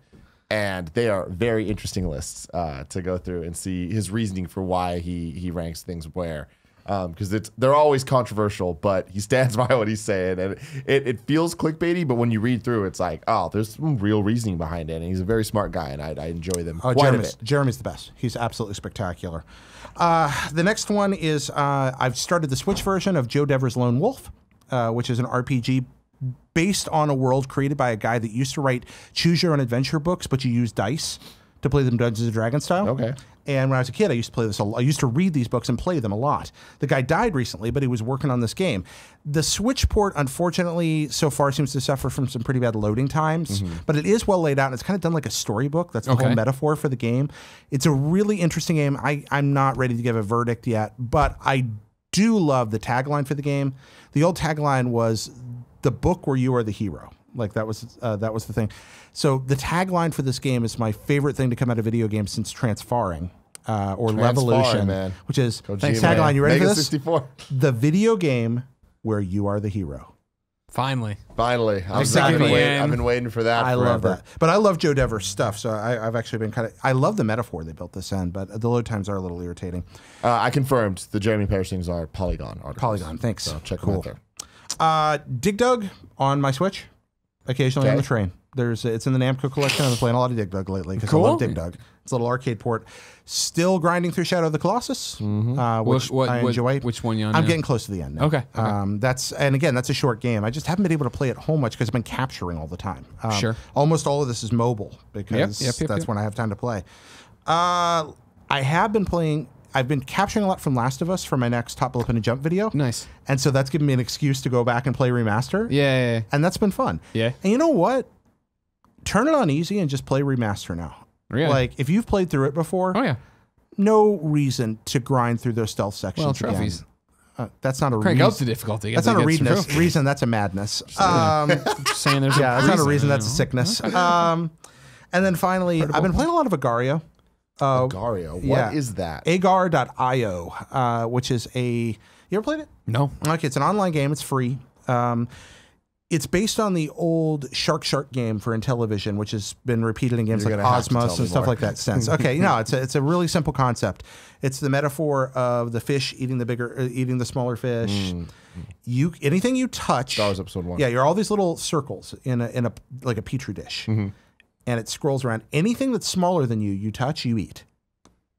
And they are very interesting lists to go through and see his reasoning for why he ranks things where. Because they're always controversial, but he stands by what he's saying. And it feels clickbaity, but when you read through, it's like, oh, there's some real reasoning behind it. And he's a very smart guy, and I enjoy them quite a bit. Jeremy's the best. He's absolutely spectacular. The next one is I've started the Switch version of Joe Dever's Lone Wolf, which is an RPG based on a world created by a guy that used to write choose your own adventure books, but you use dice to play them Dungeons and Dragons style. Okay. And when I was a kid, I used to play this. I used to read these books and play them a lot. The guy died recently, but he was working on this game. The Switch port, unfortunately, so far seems to suffer from some pretty bad loading times, but it is well laid out, and it's kind of done like a storybook. That's the whole metaphor for the game. It's a really interesting game. I'm not ready to give a verdict yet, but I do love the tagline for the game. The old tagline was the book where you are the hero. Like that was the thing. So the tagline for this game is my favorite thing to come out of video games since Transfarring or Levolution, man. which is Kojima, tagline. man. You ready Mega for this? 64. The video game where you are the hero. Finally. Finally. Exactly. I've been waiting for that I forever. love that. But I love Joe Dever's stuff, so I've actually been I love the metaphor they built this in, but the load times are a little irritating. I confirmed the Jeremy Parrish things are Polygon articles. Polygon, thanks. So check them out there. Dig Dug on my Switch, occasionally on the train. It's in the Namco collection. I've been playing a lot of Dig Dug lately because I love Dig Dug. It's a little arcade port. Still grinding through Shadow of the Colossus, which I enjoy. Which one you on I'm now? getting close to the end now. Okay. That's a short game. I just haven't been able to play it home much because I've been capturing all the time. Sure. Almost all of this is mobile because that's when I have time to play. I have been playing. I've been capturing a lot from Last of Us for my next Top Bullet and Jump video. Nice. And so that's given me an excuse to go back and play Remaster. Yeah. And that's been fun. Yeah. And you know what? Turn it on easy and just play Remaster now. Really? Like, if you've played through it before, Oh, yeah. no reason to grind through those stealth sections Well, trophies. again. That's not a Crank reason. up the difficulty. That's not a reason. That's a madness. Just saying there's Yeah, a that's not a reason, reason. you That's a know? sickness. And then finally, I've been playing a lot of Agario. Agario. What is that? Agar.io, which is you ever played it? No. Okay, it's an online game. It's free. It's based on the old Shark game for Intellivision, which has been repeated in games You're like gonna have to Osmos tell me and stuff more. like that since. Okay, no, it's a really simple concept. It's the metaphor of the fish eating the smaller fish. Anything you touch. Star Wars Episode 1. Yeah, you're all these little circles in a like a petri dish, and it scrolls around. Anything that's smaller than you touch, you eat.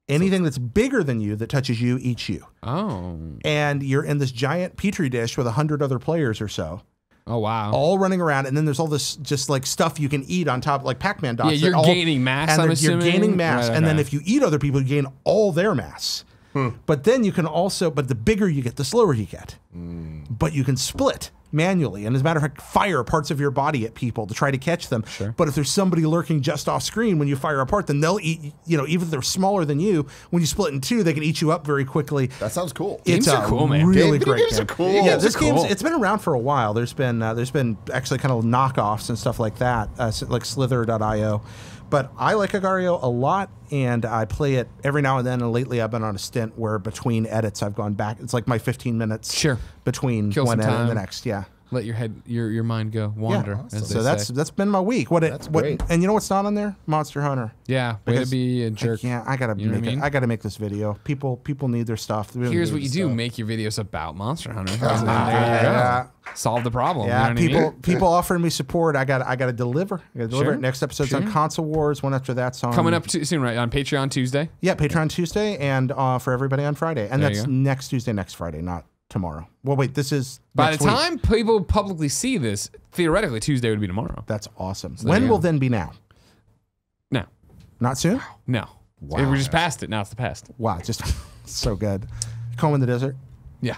Anything that's bigger than you that touches you eats you. Oh. And you're in this giant petri dish with 100 other players or so. Oh, wow. All running around, and then there's all this just like stuff you can eat on top, like Pac-Man dots. Yeah, you're gaining mass, and I'm you're assuming? gaining mass, Right, and then okay. if you eat other people, you gain all their mass. But then you can also, but the bigger you get, the slower you get. But you can split manually, and as a matter of fact, fire parts of your body at people to try to catch them. Sure. But if there's somebody lurking just off screen when you fire apart, then they'll eat, even if they're smaller than you, when you split in two, they can eat you up very quickly. That sounds cool. Games are cool, man. Really Video great games game. are cool. Yeah, Games this are game's cool. it's been around for a while. There's been actually kind of knockoffs and stuff like that, like Slither.io. But I like Agario a lot, and I play it every now and then. And lately, I've been on a stint where between edits, I've gone back. It's like my 15 minutes Sure. between Kill one some edit and the time. next. Yeah. Let your mind go wander. Yeah. As So they say. that's been my week. That's great. And you know what's not on there? Monster Hunter. Yeah, way to Because be a jerk. I gotta You know what make I it. mean? I gotta make this video. People need their stuff. Here's what you do: make your videos about Monster Hunter. And then there you go. Yeah. solve the problem. Yeah, you know what I mean? people offering me support. I got to deliver. I got to deliver. Sure. Next episode's Sure. on Console Wars. One after that's on Coming up soon, right? On Patreon Tuesday. Yeah, Patreon Tuesday, and for everybody on Friday, and There that's you go. next Tuesday, next Friday, not tomorrow. Well, wait, this is By next the week. time people publicly see this, theoretically Tuesday would be tomorrow. That's awesome. there When you will go. then be now? No, Not soon. no. Wow. We just passed it. Now it's the past. Wow, just so good. Comb in the desert. Yeah.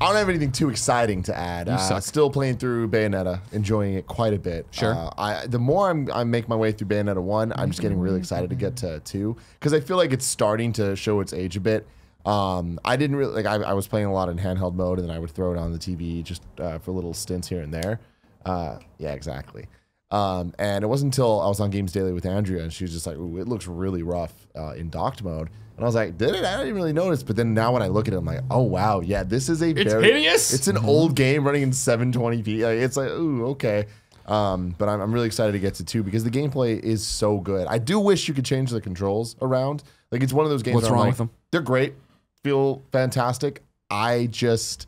I don't have anything too exciting to add. suck. Still playing through Bayonetta, enjoying it quite a bit. Sure. The more I make my way through Bayonetta 1, I'm just getting really excited to get to 2 because I feel like it's starting to show its age a bit. I didn't really like. I was playing a lot in handheld mode, and then I would throw it on the TV just for little stints here and there. Yeah, exactly. And it wasn't until I was on Games Daily with Andrea, and she was just like, "Ooh, it looks really rough in docked mode." And I was like, "Did it? I didn't really notice." But then now when I look at it, I'm like, "Oh wow, yeah, this is It's hideous. It's an old game running in 720p. Like, it's like, ooh, okay." But I'm really excited to get to 2 because the gameplay is so good. I do wish you could change the controls around. Like it's one of those games. What's where I'm wrong like, with them? They're great, feel fantastic. I just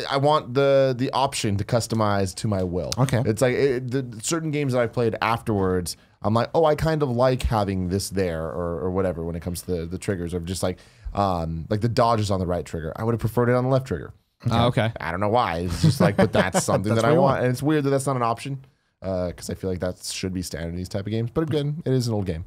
I want the option to customize to my will. Okay. It's like the certain games that I've played afterwards, I'm like, oh, I kind of like having this there or whatever when it comes to the triggers of just like the dodge is on the right trigger. I would have preferred it on the left trigger. Okay. I don't know why. It's just like, but that's something That's that I what you want. want. And it's weird that that's not an option because I feel like that should be standard in these type of games. But again, it is an old game.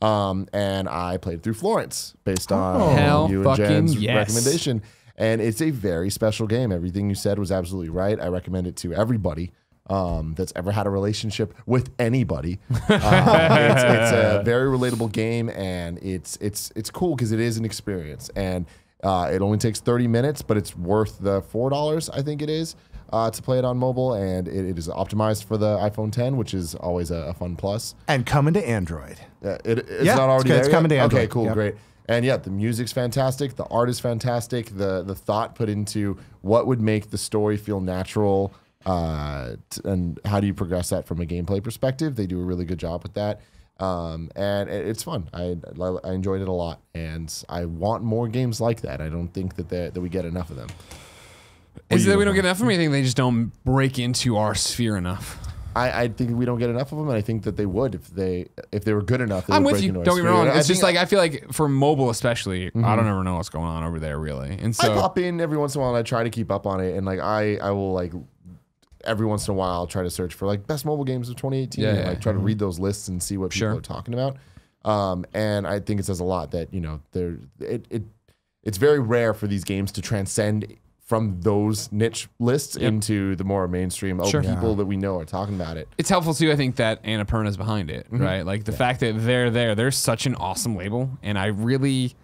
And I played through Florence based on Hell you and fucking Jen's yes. recommendation. And it's a very special game. Everything you said was absolutely right. I recommend it to everybody that's ever had a relationship with anybody. It's a very relatable game, and it's cool because it is an experience. And it only takes 30 minutes, but it's worth the $4, I think it is, to play it on mobile. And it is optimized for the iPhone 10, which is always a fun plus. And coming to Android. It's Yeah, not already it's there coming yet? to Android. Okay, cool, Yep. great. And yeah, the music's fantastic. The art is fantastic. The thought put into what would make the story feel natural, and how do you progress that from a gameplay perspective? They do a really good job with that. And it's fun. I enjoyed it a lot, and I want more games like that. I don't think that we get enough of them. Is it that we don't get enough of them? Or you think they just don't break into our sphere enough? I think we don't get enough of them, and I think that they would if they were good enough. They I'm would with break you. into our Don't get me sphere. wrong. And It's just like I feel like for mobile especially, I don't ever know what's going on over there really. And I so pop in every once in a while and I try to keep up on it, and like I will like every once in a while I'll try to search for like best mobile games of 2018 Yeah, and yeah. like try to read those lists and see what people Sure. are talking about. And I think it says a lot that it's very rare for these games to transcend from those niche lists into the more mainstream Sure. people that we know are talking about it. it's helpful too, I think, that Annapurna's behind it, right? Like the fact that they're such an awesome label, and I really,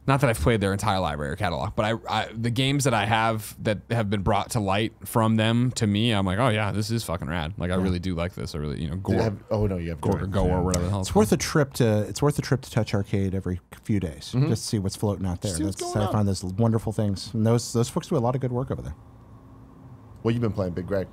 not that I've played their entire library or catalog, but I the games that I have that have been brought to light from them to me, I'm like, oh yeah, this is fucking rad. Like I really do like this. I really, Gore, You have Gore or Go or whatever the hell. It's worth a trip to Touch Arcade every few days just to see what's floating out there. See what's That's going how I on. find those wonderful things. And those folks do a lot of good work over there. What you've been playing, Big Greg?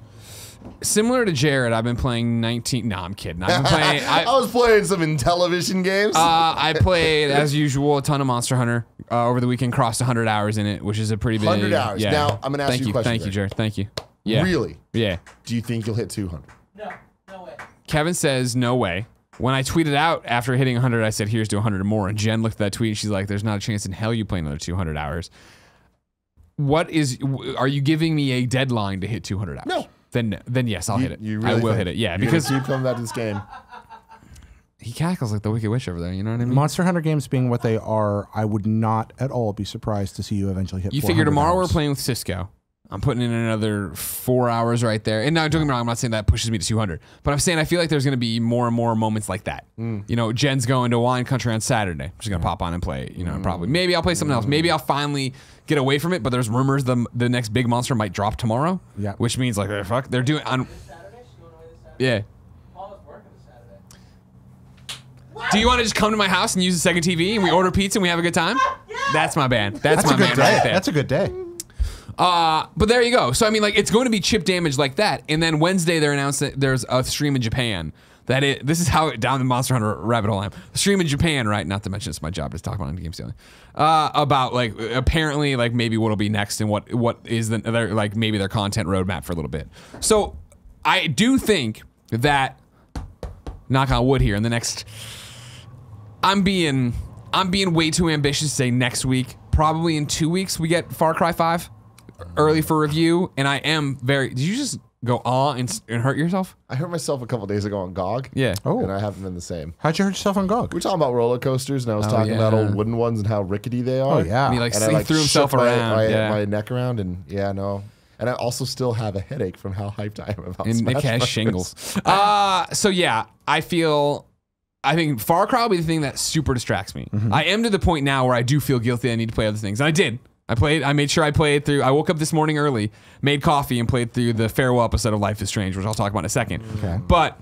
Similar to Jared, I've been playing 19. No, I'm kidding. I've been playing. I was playing some Intellivision games. I played, as usual, a ton of Monster Hunter over the weekend. Crossed 100 hours in it, which is a pretty big. 100 hours. Yeah. Now, I'm gonna ask you a question, Thank you, Greg. Jared. Thank you. Yeah. Really? Yeah. Do you think you'll hit 200? No, no way. Kevin says no way. When I tweeted out after hitting 100, I said, "Here's to 100 or more." And Jen looked at that tweet. And she's like, "There's not a chance in hell you play another 200 hours." Are you giving me a deadline to hit 200 hours? No. Then yes, I'll hit it. You I really will think hit it. Yeah, you're because gonna keep coming back to this game. he cackles like the Wicked Witch over there. You know what I mean? Monster Hunter games being what they are, I would not at all be surprised to see you eventually hit You 400 figure tomorrow hours. we're playing with Cisco. I'm putting in another 4 hours right there. And now, don't get me wrong, I'm not saying that pushes me to 200. But I'm saying I feel like there's going to be more and more moments like that. You know, Jen's going to Wine Country on Saturday. She's going to pop on and play, probably. Maybe I'll play something else. Maybe I'll finally get away from it. But there's rumors the next big monster might drop tomorrow. Yeah. Which means, like, fuck, they're doing... on. This Saturday? She's going away this Saturday? Yeah. Paula's working this Saturday. Do you want to just come to my house and use the second TV and we order pizza and we have a good time? That's my band. That's That's my a good man day. right there. That's a good day. But there you go. So I mean, like, it's going to be chip damage like that. And then Wednesday they're announcing there's a stream in Japan this is how down the Monster Hunter rabbit hole I am. Stream in Japan, right? Not to mention it's my job to talk about on Games Daily. About like apparently like maybe what'll be next and what is their like maybe their content roadmap for a little bit. So I do think that, knock on wood here, in the next, I'm being way too ambitious to say next week. Probably in 2 weeks we get Far Cry 5 early for review, and I am very. Did you just go and hurt yourself? I hurt myself a couple days ago on GOG. Yeah. Oh. And I haven't been the same. How'd you hurt yourself on GOG? We were talking about roller coasters, and I was talking about old wooden ones and how rickety they are. Oh, yeah. He like And I threw himself shook around. my neck around, and and I also still have a headache from how hyped I am about And Smash Nick has Brothers. shingles. So yeah, I think Far Cry will be the thing that super distracts me. I am to the point now where I do feel guilty. I need to play other things. And I did. I made sure I played through. I woke up this morning early, made coffee, and played through the farewell episode of Life is Strange, which I'll talk about in a second. Okay. But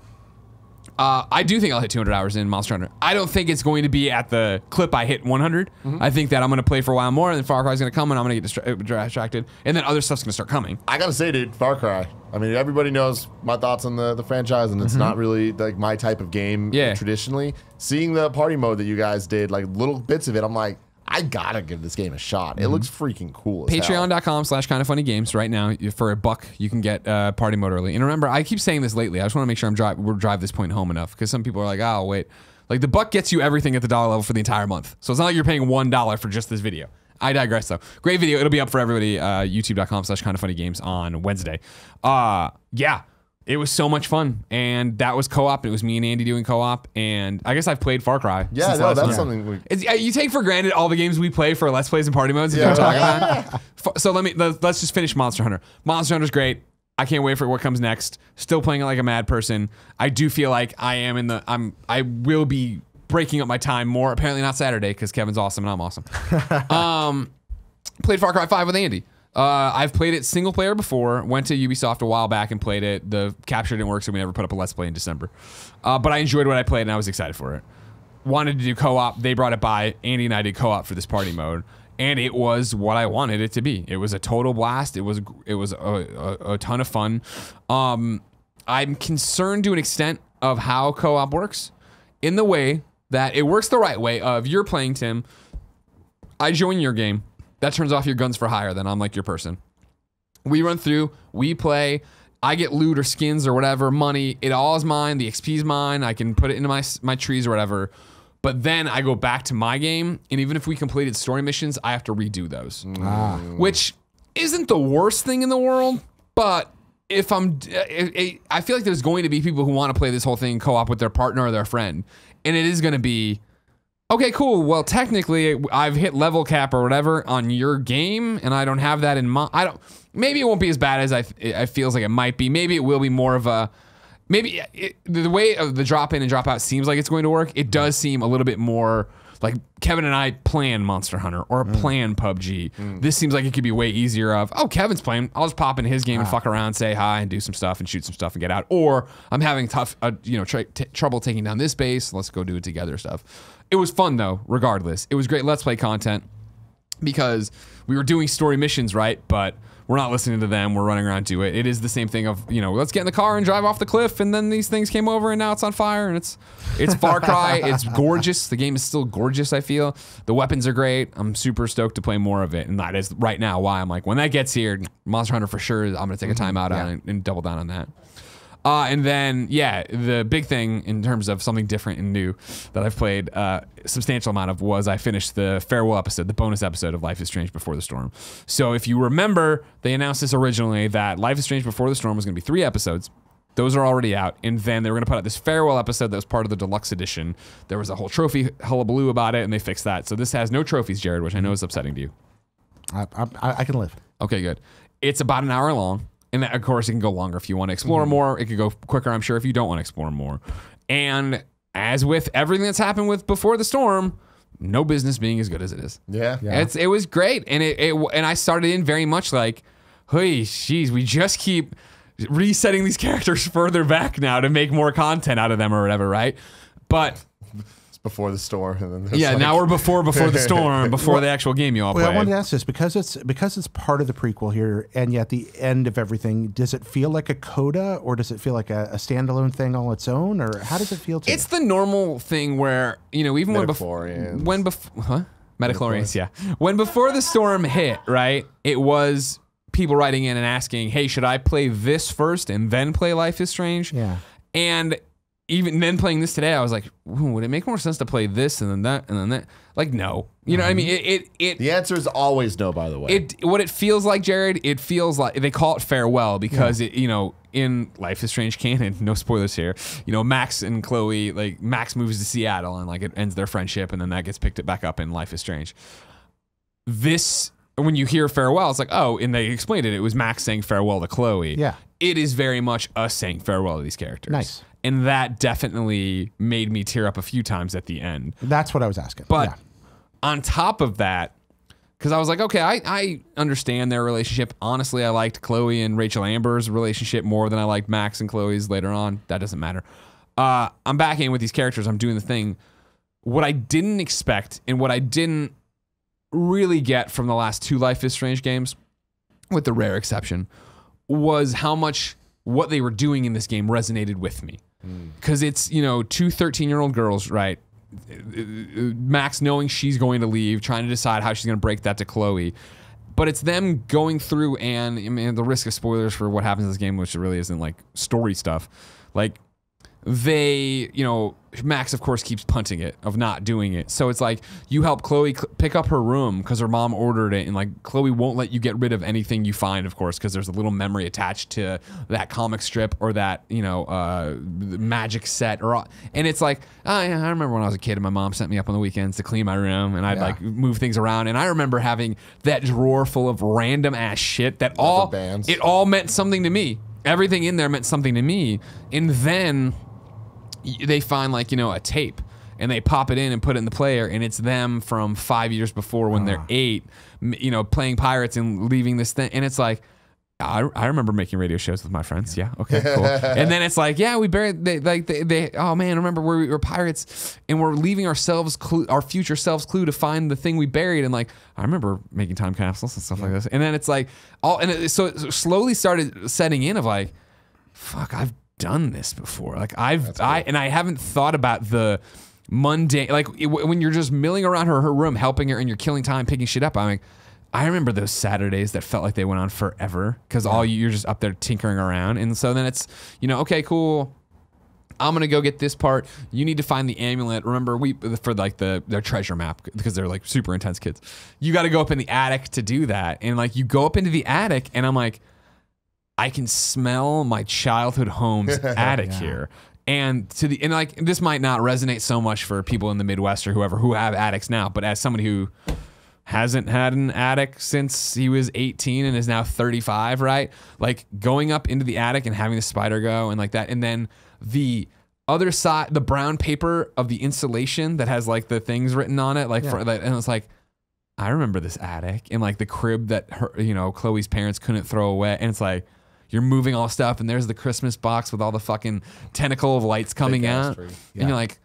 I do think I'll hit 200 hours in Monster Hunter. I don't think it's going to be at the clip I hit 100. I think that I'm going to play for a while more, and then Far Cry's going to come, and I'm going to get distracted, and then other stuff's going to start coming. I gotta say, dude, Far Cry. I mean, everybody knows my thoughts on the franchise, and it's not really like my type of game traditionally. Seeing the party mode that you guys did, like little bits of it, I'm like, I gotta give this game a shot. It looks freaking cool. Patreon.com/kindoffunnygames right now. For $1, you can get party mode early. And remember, I keep saying this lately. I just want to make sure we'll drive this point home enough, because some people are like, oh, wait. Like, the $1 gets you everything at the dollar level for the entire month. So it's not like you're paying $1 for just this video. I digress, though. Great video. It'll be up for everybody. YouTube.com/kindoffunnygames on Wednesday. Yeah. It was so much fun, and that was co-op. It was me and Andy doing co-op, and I guess I've played Far Cry. Yeah, since no, last that's month. something. You take for granted all the games we play for Let's Plays and party modes. Yeah, So let's just finish Monster Hunter. Monster Hunter's great. I can't wait for what comes next. Still playing it like a mad person. I do feel like I will be breaking up my time more. Apparently not Saturday, because Kevin's awesome and I'm awesome. Played Far Cry 5 with Andy. I've played it single player before. Went to Ubisoft a while back and played it. The capture didn't work, so we never put up a Let's Play in December. But I enjoyed what I played, and I was excited for it. Wanted to do co-op. They brought it by. Andy and I did co-op for this party mode, and it was what I wanted it to be. It was a total blast. It was a ton of fun. I'm concerned to an extent of how co-op works, in the way that it works the right way of you're playing, Tim. I join your game. That turns off your guns for hire, then I'm like your person. We run through, we play, I get loot or skins or whatever, money, it all is mine, the XP's mine, I can put it into my trees or whatever. But then I go back to my game, and even if we completed story missions, I have to redo those. Which isn't the worst thing in the world, but if I feel like there's going to be people who want to play this whole thing co-op with their partner or their friend, and it is going to be, okay, cool. Well, technically, I've hit level cap or whatever on your game, and I don't have that in my. Maybe it won't be as bad as it feels like it might be. Maybe it will be more of a. Maybe the way of the drop in and drop out seems like it's going to work. It does seem a little bit more like Kevin and I plan Monster Hunter or plan PUBG. This seems like it could be way easier. Kevin's playing. I'll just pop into his game and fuck around, say hi, and do some stuff and shoot some stuff and get out. Or I'm having trouble taking down this base. Let's go do it together stuff. It was fun though, regardless. It was great Let's Play content because we were doing story missions, right? But we're not listening to them. We're running around to it. It is the same thing of, let's get in the car and drive off the cliff, and then these things came over and now it's on fire, and it's Far Cry. It's gorgeous. The game is still gorgeous, I feel. The weapons are great. I'm super stoked to play more of it, and that is right now why I'm like, when that gets here, Monster Hunter for sure, I'm going to take a time out on it and double down on that. And then, the big thing in terms of something different and new that I've played a substantial amount of was I finished the farewell episode, the bonus episode of Life is Strange Before the Storm. So if you remember, they announced this originally that Life is Strange Before the Storm was going to be 3 episodes. Those are already out. And then they were going to put out this farewell episode that was part of the deluxe edition. There was a whole trophy hullabaloo about it, and they fixed that. So this has no trophies, Jared, which I know is upsetting to you. I can live. Okay, good. It's about an hour long. And of course, it can go longer if you want to explore more. It could go quicker, I'm sure, if you don't want to explore more. And as with everything that's happened with Before the Storm, no business being as good as it is. Yeah. It was great. And and I started in very much like, hey, geez, we just keep resetting these characters further back now to make more content out of them or whatever, right? But before the storm. And then there's Yeah, like, now we're before the storm, before the actual game you all play. Well, I wanted to ask this because it's part of the prequel here, and yet the end of everything. Does it feel like a coda, or does it feel like a standalone thing all its own, or how does it feel to you? It's the normal thing where, even Metachlorians. Metachlorians, yeah. When before the storm hit, right, it was people writing in and asking, hey, should I play this first and then play Life is Strange? Yeah. And even then playing this today, I was like, would it make more sense to play this and then that and then that? Like, no. You know what I mean? The answer is always no, by the way. What it feels like, Jared, it feels like they call it farewell because in Life is Strange canon, no spoilers here, Max and Chloe, like Max moves to Seattle and like it ends their friendship and then that gets picked back up in Life is Strange. This, when you hear farewell, it's like, oh, and they explained it. It was Max saying farewell to Chloe. Yeah. It is very much us saying farewell to these characters. Nice. And that definitely made me tear up a few times at the end. That's what I was asking. But on top of that, because I was like, okay, I understand their relationship. Honestly, I liked Chloe and Rachel Amber's relationship more than I liked Max and Chloe's later on. That doesn't matter. I'm back in with these characters. I'm doing the thing. What I didn't expect and what I didn't really get from the last 2 Life is Strange games, with the rare exception, was how much what they were doing in this game resonated with me. Because it's, 2 13-year-old girls, right? Max knowing she's going to leave, trying to decide how she's going to break that to Chloe. But it's them going through, and I mean, the risk of spoilers for what happens in this game, which really isn't like story stuff. Like, they, Max, of course, keeps punting it, of not doing it. So it's like, you help Chloe pick up her room because her mom ordered it, and like, Chloe won't let you get rid of anything you find, of course, because there's a little memory attached to that comic strip or that, magic set. And it's like, I remember when I was a kid and my mom sent me up on the weekends to clean my room, and I'd like move things around. And I remember having that drawer full of random ass shit that it all meant something to me. Everything in there meant something to me. And then they find like, a tape, and they pop it in and put it in the player, and it's them from 5 years before when they're 8, playing pirates and leaving this thing. And it's like, I remember making radio shows with my friends. Yeah. Okay, cool. And then it's like, yeah, we buried, oh man, remember we were pirates and we're leaving ourselves, our future selves clue to find the thing we buried. And like, I remember making time capsules and stuff like this. And then it's like, so it slowly started setting in of like, fuck, I've done this before. Like I haven't thought about the mundane, like when you're just milling around her room, helping her, and you're killing time, picking shit up. I'm like, I remember those Saturdays that felt like they went on forever because you're just up there tinkering around. And so then it's, okay, cool. I'm gonna go get this part. You need to find the amulet. Remember, for like their treasure map, because they're like super intense kids. You got to go up in the attic to do that. And like you go up into the attic, and I'm like, I can smell my childhood home's attic here. And like this might not resonate so much for people in the Midwest or whoever who have attics now, but as somebody who hasn't had an attic since he was 18 and is now 35, right? Like going up into the attic and having the spider go and like that, and then the other side, the brown paper of the insulation that has like the things written on it, like for that, and it's like, I remember this attic and like the crib that her, Chloe's parents couldn't throw away, and it's like, you're moving all stuff, and there's the Christmas box with all the fucking tentacle of lights coming out, and you're like,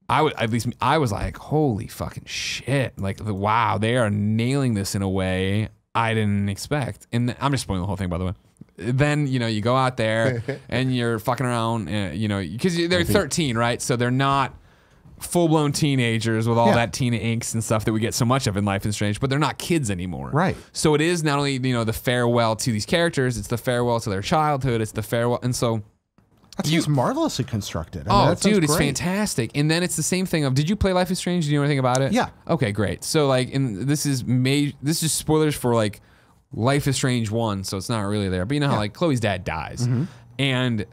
I was like, holy fucking shit! Like, wow, they are nailing this in a way I didn't expect. And I'm just spoiling the whole thing, by the way. Then you go out there and you're fucking around, because they're 13, right? So they're not full-blown teenagers with all that teen angst and stuff that we get so much of in Life is Strange, but they're not kids anymore. Right. So it is not only, the farewell to these characters, it's the farewell to their childhood, it's the farewell, and so that's just marvelously constructed. I mean, dude, it's fantastic. And then it's the same thing of, did you play Life is Strange? Do you know anything about it? Yeah. Okay, great. So like, this is spoilers for like Life is Strange 1, so it's not really there. But you know how like Chloe's dad dies. And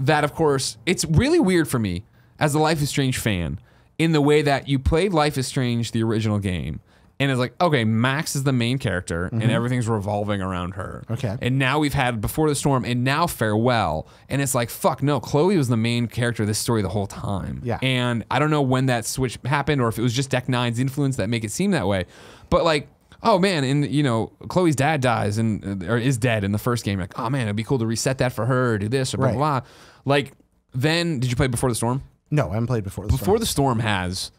that, of course, it's really weird for me as a Life is Strange fan in the way that you played Life is Strange, the original game, and it's like, okay, Max is the main character, and everything's revolving around her. Okay. And now we've had Before the Storm, and now Farewell, and it's like, fuck, no, Chloe was the main character of this story the whole time. Yeah. And I don't know when that switch happened, or if it was just Deck 9's influence that make it seem that way, but like, oh man, and Chloe's dad dies or is dead in the first game. You're like, oh man, it'd be cool to reset that for her, or do this, or blah, blah, blah. Like, then, did you play Before the Storm? No, I haven't played Before the Storm. Before the Storm has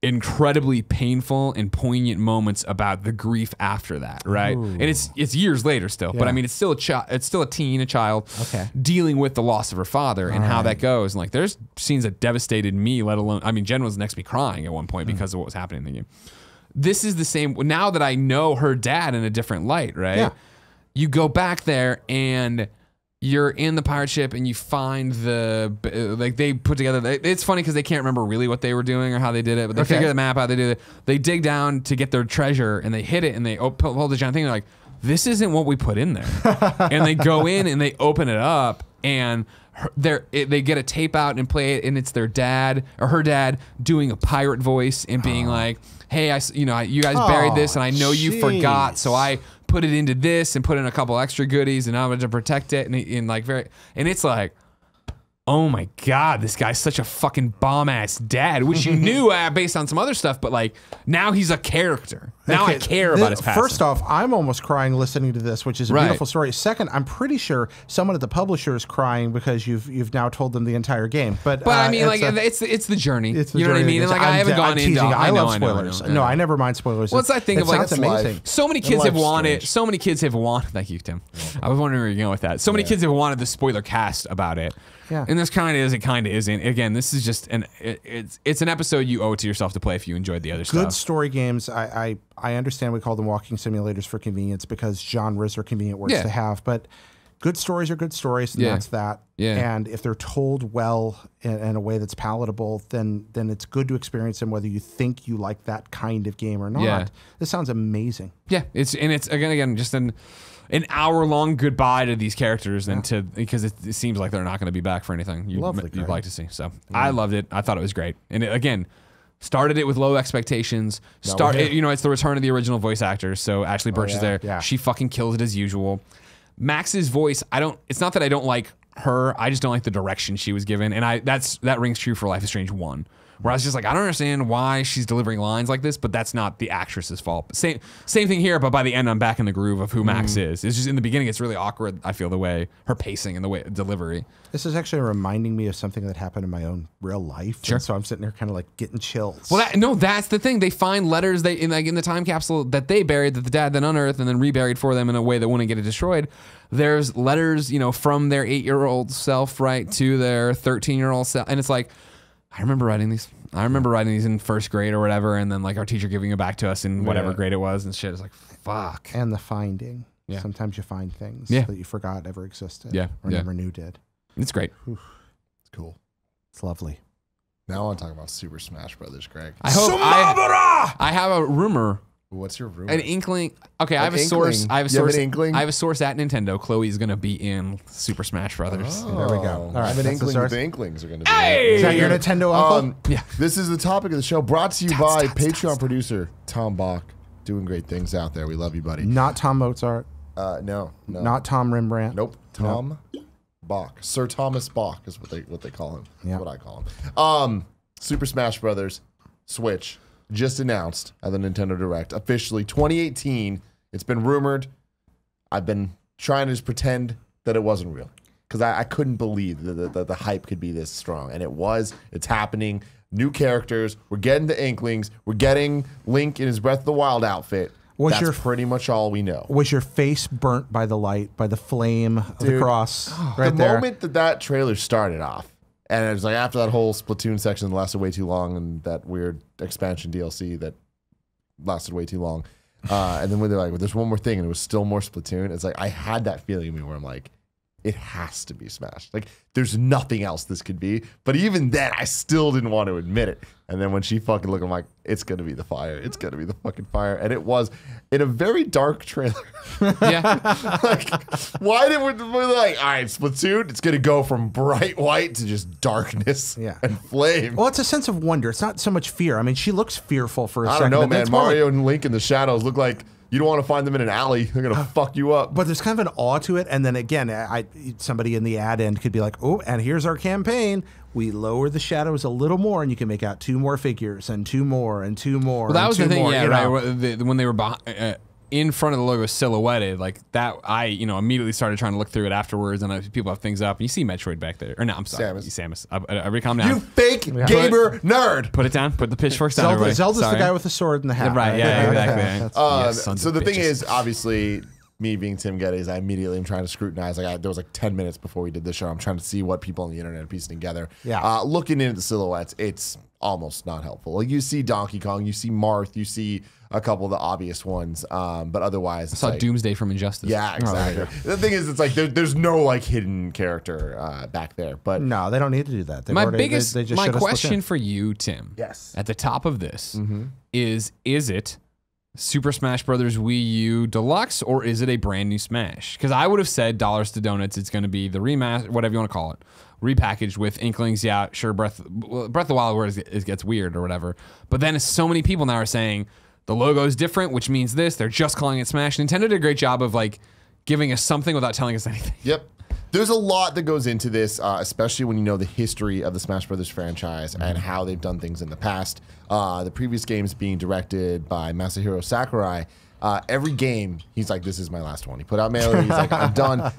incredibly painful and poignant moments about the grief after that, right? Ooh. And it's years later still, but Yeah. I mean, it's still a teen, a child, Okay. dealing with the loss of her father and how right. that goes. And like, there's scenes that devastated me, let alone, I mean, Jen was next to me crying at one point because of what was happening in the game. This is the same. Now that I know her dad in a different light, right? Yeah. You go back there and you're in the pirate ship and you find like they put together. It's funny because they can't remember really what they were doing or how they did it, but they figure the map out. They do it. They dig down to get their treasure and they hit it and they hold the giant thing. They're like, this isn't what we put in there. And they go in and they open it up and they get a tape out and play it, and it's their dad or her dad doing a pirate voice and being like, hey, you guys buried this and I know you forgot, so I put it into this and put in a couple extra goodies and I'm going to protect it. And it's like, oh my God, this guy's such a fucking bomb ass dad, which you knew based on some other stuff, but like now he's a character. Now I care about his past. First off, I'm almost crying listening to this, which is a beautiful story. Second, I'm pretty sure someone at the publisher is crying because you've now told them the entire game. But I mean, it's the journey. It's the you know what I journey. mean? And like I haven't gone into. I love spoilers. I know. No, I never mind spoilers. Well, it's that thing of like, sounds amazing. So many kids have life's wanted. strange. So many kids have wanted. Thank you, Tim. I was wondering where you're going with that. So many kids have wanted the spoiler cast about it. Yeah. And this kind of is. It kind of isn't. Again, this is just it's an episode you owe it to yourself to play if you enjoyed the other Good stuff. story games. I understand we call them walking simulators for convenience because genres are convenient words to have, but good stories are good stories, and that's that. Yeah. And if they're told well in a way that's palatable, then it's good to experience them whether you think you like that kind of game or not. Yeah. This sounds amazing. Yeah, it's again just an hour-long goodbye to these characters and because it seems like they're not going to be back for anything you'd like to see. So I loved it. I thought it was great. And again, started it with low expectations. It's the return of the original voice actors. So Ashley Birch is there. Yeah. She fucking kills it as usual. Max's voice, it's not that I don't like her. I just don't like the direction she was given. And that rings true for Life is Strange 1. Where I was just like, I don't understand why she's delivering lines like this, but that's not the actress's fault. Same thing here, but by the end, I'm back in the groove of who Max is. It's just in the beginning, it's really awkward. I feel the way her pacing and the way delivery. This is actually reminding me of something that happened in my own real life. Sure. And so I'm sitting there kind of like getting chills. Well, that's the thing. They find letters in the time capsule that they buried that the dad then unearthed and then reburied for them in a way that wouldn't get it destroyed. There's letters, from their 8-year-old self, right, to their 13-year-old self, and it's like, I remember writing these. I remember writing these in first grade or whatever, and then like our teacher giving it back to us in whatever grade it was and shit. It's like, fuck. And the finding. Yeah. Sometimes you find things Yeah. that you forgot ever existed. Yeah. Or Yeah. never knew did. It's great. It's cool. It's lovely. Now I want to talk about Super Smash Brothers, Greg. I hope I have a rumor. What's your rumor? An inkling. Okay, I have a An source. inkling. I have a You have source. an inkling? I have a source at Nintendo. Chloe's gonna be in Super Smash Brothers. Oh, There we go. All right, I have an that's the inkling source. that the Inklings are going to be. Hey! Is that your Nintendo uncle? Yeah. This is the topic of the show, brought to you by Patreon producer Tom Bach, doing great things out there. We love you, buddy. Not Tom Mozart. No. Not Tom Rembrandt. Nope. Tom Bach. Sir Thomas Bach is what they call him. Yeah. What I call him. Super Smash Brothers Switch just announced at the Nintendo Direct. Officially 2018. It's been rumored. I've been trying to just pretend that it wasn't real because I couldn't believe that the hype could be this strong. And it was. It's happening. New characters. We're getting the Inklings. We're getting Link in his Breath of the Wild outfit. That's pretty much all we know. Was your face burnt by the light, by the flame of the cross? Right The there. moment that trailer started off, and it was like after that whole Splatoon section that lasted way too long, and that weird expansion DLC that lasted way too long, and then when they're like, well, "There's one more thing," and it was still more Splatoon. It's like I had that feeling in me where I'm like, it has to be Smash. Like there's nothing else this could be. But even then, I still didn't want to admit it. And then when she fucking looked, I'm like, it's gonna be the fire. It's gonna be the fucking fire. And it was in a very dark trailer. Yeah. Like, why did we like, all right, Splatoon, it's gonna go from bright white to just darkness and flame. Well, it's a sense of wonder. It's not so much fear. I mean, she looks fearful for a I second. don't know, but then man. it's more like- Mario and Link in the shadows look like you don't want to find them in an alley. They're gonna fuck you up. But there's kind of an awe to it. And then again, somebody in the ad end could be like, oh, and here's our campaign. We lower the shadows a little more, and you can make out 2 more figures, and 2 more, and 2 more. Well, that and was 2 the thing, more, yeah, you know? right. When they were in front of the logo silhouetted like that. I immediately started trying to look through it afterwards, and people have things up. And you see Metroid back there, or no, I'm sorry, Samus. Everybody calm down. You fake gamer nerd. Put it down. Put the pitchforks down. everybody. Zelda's Sorry. the guy with the sword and the hat. Right? Yeah, exactly. So the thing is, obviously, me being Tim Gettys, I immediately am trying to scrutinize. There was like 10 minutes before we did this show. I'm trying to see what people on the internet are piecing together. Yeah. Looking into the silhouettes, it's almost not helpful. Like you see Donkey Kong, you see Marth, you see a couple of the obvious ones, but otherwise, I saw Doomsday from Injustice. Yeah, exactly. The thing is, it's like there's no like hidden character back there. But No, they don't need to do that. My question for you, Tim. Yes. At the top of this is it Super Smash Brothers Wii U Deluxe, or is it a brand new Smash? Because I would have said dollars to donuts. It's going to be the remaster, whatever you want to call it, repackaged with Inklings. Yeah, sure. Breath of the Wild, where it gets weird or whatever. But then so many people now are saying the logo is different, which means this. They're just calling it Smash. Nintendo did a great job of like giving us something without telling us anything. Yep. There's a lot that goes into this, especially when you know the history of the Smash Brothers franchise and how they've done things in the past. The previous games being directed by Masahiro Sakurai. Every game, he's like, this is my last one. He put out Melee, he's like, I'm done.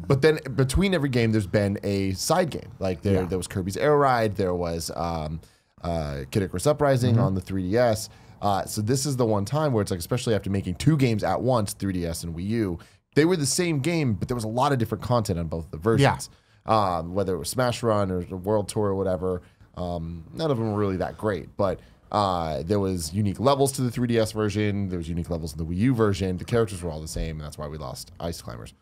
But then between every game, there's been a side game. Like there was Kirby's Air Ride, there was Kid Icarus Uprising on the 3DS. So this is the one time where it's like, especially after making two games at once, 3DS and Wii U, they were the same game, but there was a lot of different content on both the versions. Whether it was Smash Run or World Tour or whatever, none of them were really that great. But there was unique levels to the 3DS version. There was unique levels in the Wii U version. The characters were all the same, and that's why we lost Ice Climbers.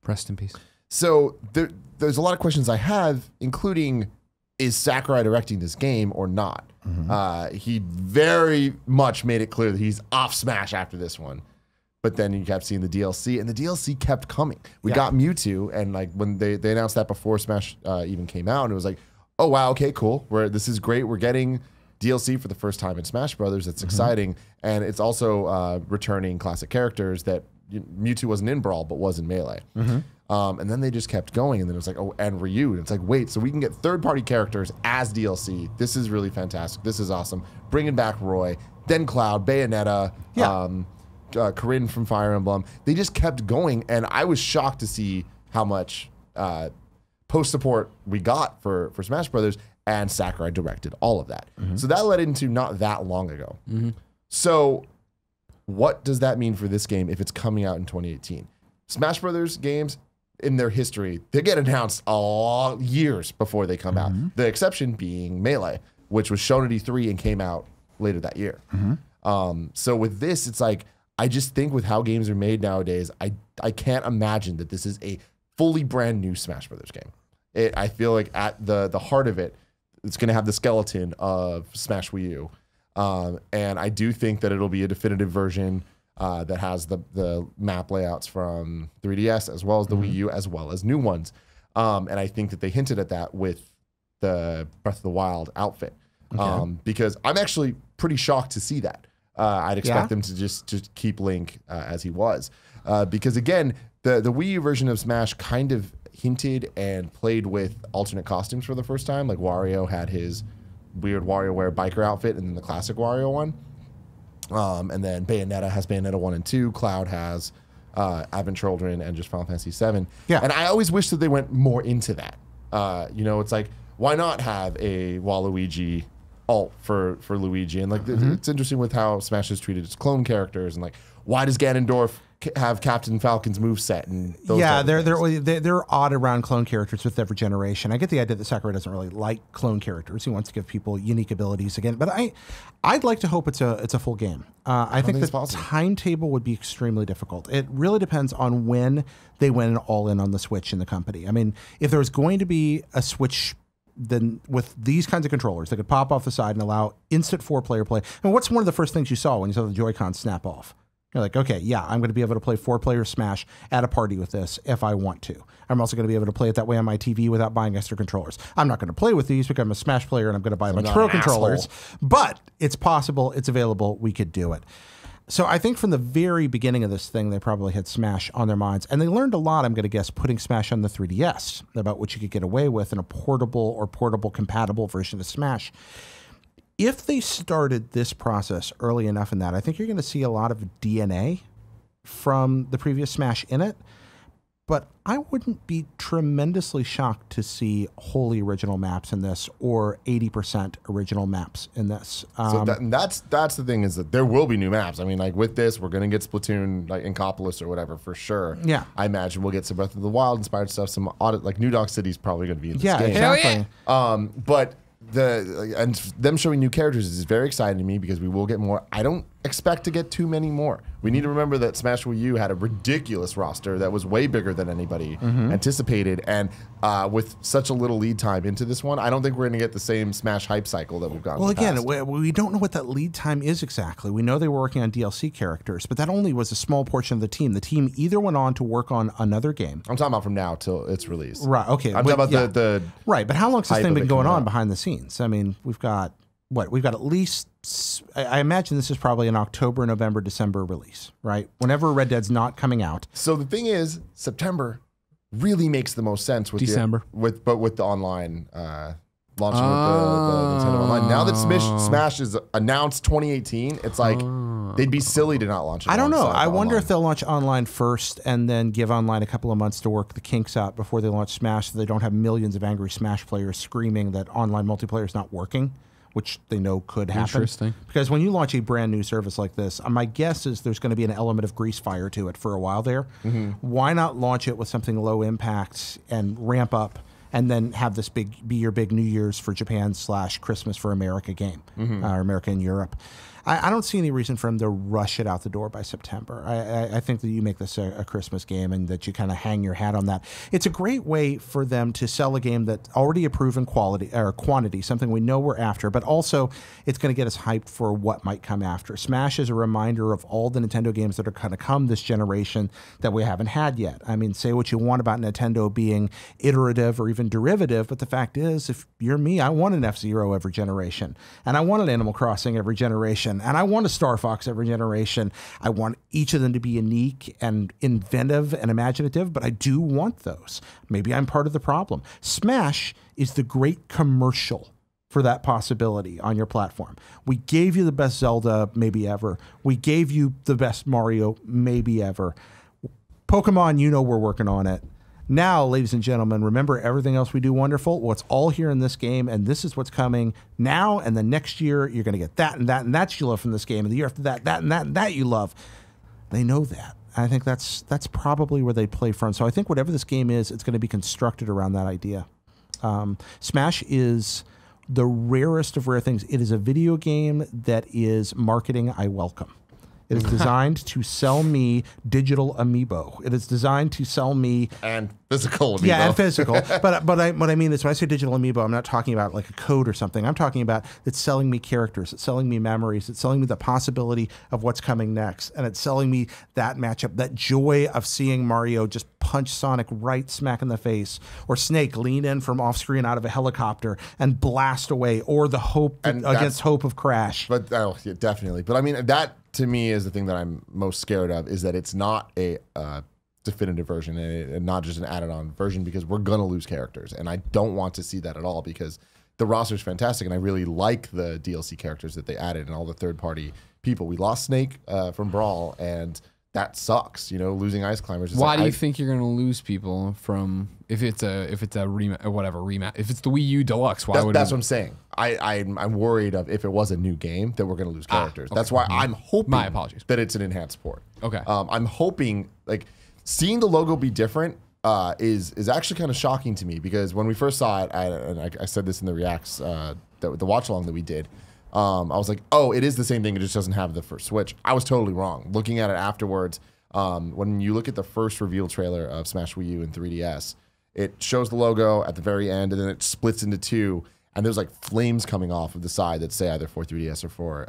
Rest in peace. So there's a lot of questions I have, including, is Sakurai directing this game or not? He very much made it clear that he's off Smash after this one. But then you kept seeing the DLC, and the DLC kept coming. We got Mewtwo, and like when they announced that before Smash even came out, and it was like, oh wow, okay, cool. This is great. We're getting DLC for the first time in Smash Brothers. It's exciting, and it's also returning classic characters that Mewtwo wasn't in Brawl, but was in Melee. And then they just kept going, and then it was like, oh, and Ryu. And it's like, wait, so we can get third-party characters as DLC. This is really fantastic. This is awesome. Bringing back Roy, then Cloud, Bayonetta, Corinne from Fire Emblem. They just kept going, and I was shocked to see how much post support we got for Smash Brothers, and Sakurai directed all of that. So that led into not that long ago. So what does that mean for this game if it's coming out in 2018? Smash Brothers games, in their history, they get announced all years before they come out. The exception being Melee, which was shown at E3 and came out later that year. So with this, it's like, I just think with how games are made nowadays, I can't imagine that this is a fully brand new Smash Brothers game. I feel like at the heart of it, it's going to have the skeleton of Smash Wii U. And I do think that it'll be a definitive version that has the map layouts from 3DS as well as the Wii U as well as new ones. And I think that they hinted at that with the Breath of the Wild outfit. Because I'm actually pretty shocked to see that. I'd expect them to just keep Link as he was. Because again, the Wii U version of Smash kind of hinted and played with alternate costumes for the first time. Like Wario had his weird WarioWare biker outfit and then the classic Wario one. And then Bayonetta has Bayonetta 1 and 2. Cloud has Advent Children and just Final Fantasy 7. And I always wish that they went more into that. It's like, why not have a Waluigi alt for Luigi? And like, it's interesting with how Smash has treated its clone characters, and like, why does Ganondorf have Captain Falcon's moveset? And they're odd around clone characters with every generation. I get the idea that Sakurai doesn't really like clone characters. He wants to give people unique abilities again. But I'd like to hope it's a full game. I think the timetable would be extremely difficult. It really depends on when they went all in on the Switch in the company. I mean, if there was going to be a Switch, then with these kinds of controllers, they could pop off the side and allow instant 4-player play. And what's one of the first things you saw when you saw the Joy-Con snap off? You're like, okay, yeah, I'm going to be able to play 4-player Smash at a party with this if I want to. I'm also going to be able to play it that way on my TV without buying extra controllers. I'm not going to play with these because I'm a Smash player and I'm going to buy a bunch of Pro controllers. But it's possible, it's available, we could do it. So I think from the very beginning of this thing, they probably had Smash on their minds. And they learned a lot, I'm going to guess, putting Smash on the 3DS about what you could get away with in a portable or portable compatible version of Smash. if they started this process early enough in that, I think you're going to see a lot of DNA from the previous Smash in it. But I wouldn't be tremendously shocked to see wholly original maps in this, or 80% original maps in this. So that's the thing, is that there will be new maps. I mean, like with this, we're gonna get Splatoon, like Inkopolis or whatever, for sure. Yeah. I imagine we'll get some Breath of the Wild inspired stuff. Some audit, like New Dog City's probably gonna be in this yeah, game. exactly. But and them showing new characters is very exciting to me, because we will get more. I don't expect to get too many more. We need to remember that Smash Wii U had a ridiculous roster that was way bigger than anybody anticipated, and with such a little lead time into this one, I don't think we're going to get the same Smash hype cycle that we've gotten. Well, in the again, past. we don't know what that lead time is exactly. We know they were working on DLC characters, but that only was a small portion of the team. The team either went on to work on another game. I'm talking about from now till it's released. Right, okay. I'm talking about the right, but how long has this hype thing of been it going coming on out. behind the scenes? I mean, we've got at least, I imagine this is probably an October, November, December release, right? Whenever Red Dead's not coming out. So the thing is, September really makes the most sense with December. With the online launching with the Nintendo Online. Now that Smash is announced 2018, it's like they'd be silly to not launch it. I don't know. alongside I wonder online. if they'll launch online first and then give online a couple of months to work the kinks out before they launch Smash, so they don't have millions of angry Smash players screaming that online multiplayer is not working, which they know could happen. Interesting. Because when you launch a brand new service like this, my guess is there's going to be an element of grease fire to it for a while there. Why not launch it with something low impact and ramp up, and then have this be your big New Year's for Japan / Christmas for America game, or America and Europe. I don't see any reason for them to rush it out the door by September. I think that you make this a Christmas game, and that you kind of hang your hat on that. It's a great way for them to sell a game that's already a proven quality or quantity, something we know we're after, but also it's going to get us hyped for what might come after. Smash is a reminder of all the Nintendo games that are going to come this generation that we haven't had yet. I mean, say what you want about Nintendo being iterative or even derivative, but the fact is, if you're me, I want an F-Zero every generation, and I want an Animal Crossing every generation, and I want a Star Fox every generation. I want each of them to be unique and inventive and imaginative, but I do want those. Maybe I'm part of the problem. Smash is the great commercial for that possibility on your platform. We gave you the best Zelda maybe ever. We gave you the best Mario maybe ever. Pokemon, you know we're working on it. Now, ladies and gentlemen, remember everything else we do wonderful? Well, it's all here in this game, and this is what's coming now, and the next year you're going to get that and that and that you love from this game, and the year after that, that and that and that you love. They know that. I think that's probably where they play from. So I think whatever this game is, it's going to be constructed around that idea. Smash is the rarest of rare things. It is a video game that is marketing I welcome. It is designed to sell me digital amiibo. It is designed to sell me and physical amiibo. Yeah, and physical. But what I mean is, when I say digital amiibo, I'm not talking about like a code or something. I'm talking about it's selling me characters. It's selling me memories. It's selling me the possibility of what's coming next. And it's selling me that matchup, that joy of seeing Mario just punch Sonic right smack in the face, or Snake lean in from off screen out of a helicopter and blast away, or the hope against hope of Crash. But yeah, definitely. But I mean, that to me is the thing that I'm most scared of, is that it's not a definitive version and not just an added-on version, because we're gonna lose characters, and I don't want to see that at all, because the roster is fantastic, and I really like the DLC characters that they added and all the third-party people. We lost Snake from Brawl, and that sucks. You know, losing Ice Climbers. Why do you think you're going to lose people from if it's a rematch or whatever rematch? If it's the Wii U Deluxe, why would that's what I'm saying. I'm worried of, if it was a new game, that we're going to lose characters. Okay. That's why I'm hoping. My apologies. That it's an enhanced port. Okay. I'm hoping, like, seeing the logo be different is actually kind of shocking to me, because when we first saw it, I said this in the reacts, the watch along that we did. I was like, oh, it is the same thing. It just doesn't have the first Switch. I was totally wrong. Looking at it afterwards, when you look at the first reveal trailer of Smash Wii U and 3DS, it shows the logo at the very end, and then it splits into two, and there's like flames coming off of the side that say either for 3DS or for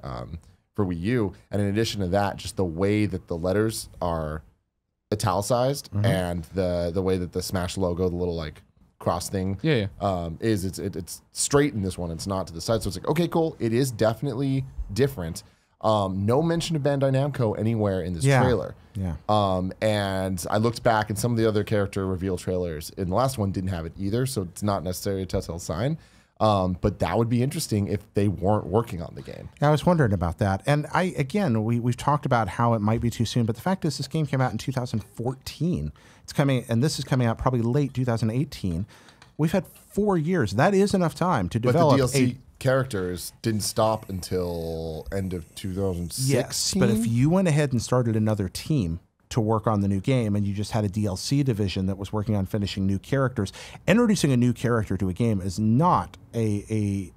Wii U. And in addition to that, just the way that the letters are italicized, and the way that the Smash logo, the little like cross thing, it's straight in this one. It's not to the side, so it's like, okay, cool. It is definitely different. No mention of Bandai Namco anywhere in this trailer. Yeah. And I looked back, and some of the other character reveal trailers in the last one didn't have it either, so it's not necessarily a telltale sign. But that would be interesting if they weren't working on the game. I was wondering about that. And we've talked about how it might be too soon, but the fact is this game came out in 2014. It's coming, and this is coming out probably late 2018. We've had 4 years. That is enough time to develop. But the DLC characters didn't stop until end of 2016. Yes, but if you went ahead and started another team to work on the new game, and you just had a DLC division that was working on finishing new characters, introducing a new character to a game is not a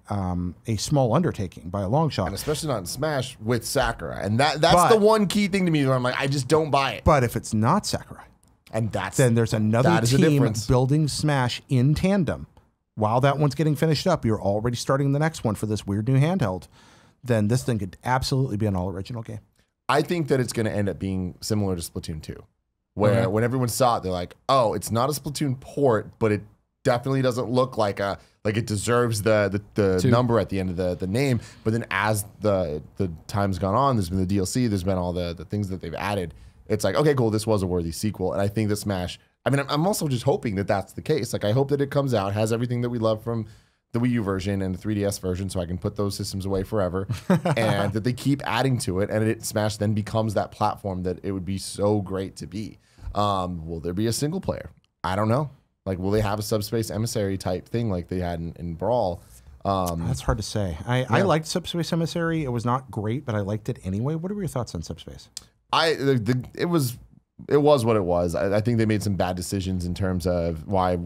small undertaking by a long shot. And especially not in Smash with Sakurai. And that's the one key thing to me where I'm like, I just don't buy it. But if it's not Sakurai, and then there's another team building Smash in tandem. While that one's getting finished up, you're already starting the next one for this weird new handheld. Then this thing could absolutely be an all-original game. I think that it's going to end up being similar to Splatoon 2, where when everyone saw it, they're like, oh, it's not a Splatoon port, but it definitely doesn't look like it deserves the number at the end of the name. But then as the time's gone on, there's been the DLC, there's been all the things that they've added. It's like, okay, cool, this was a worthy sequel. And I think that Smash, I mean, I'm also just hoping that that's the case. Like, I hope that it comes out, has everything that we love from the Wii U version and the 3DS version, so I can put those systems away forever, and that they keep adding to it, and Smash then becomes that platform that it would be so great to be. Will there be a single player? I don't know. Like, will they have a Subspace Emissary type thing like they had in Brawl? That's hard to say. I liked Subspace Emissary. It was not great, but I liked it anyway. What are your thoughts on Subspace? It was what it was. I think they made some bad decisions in terms of why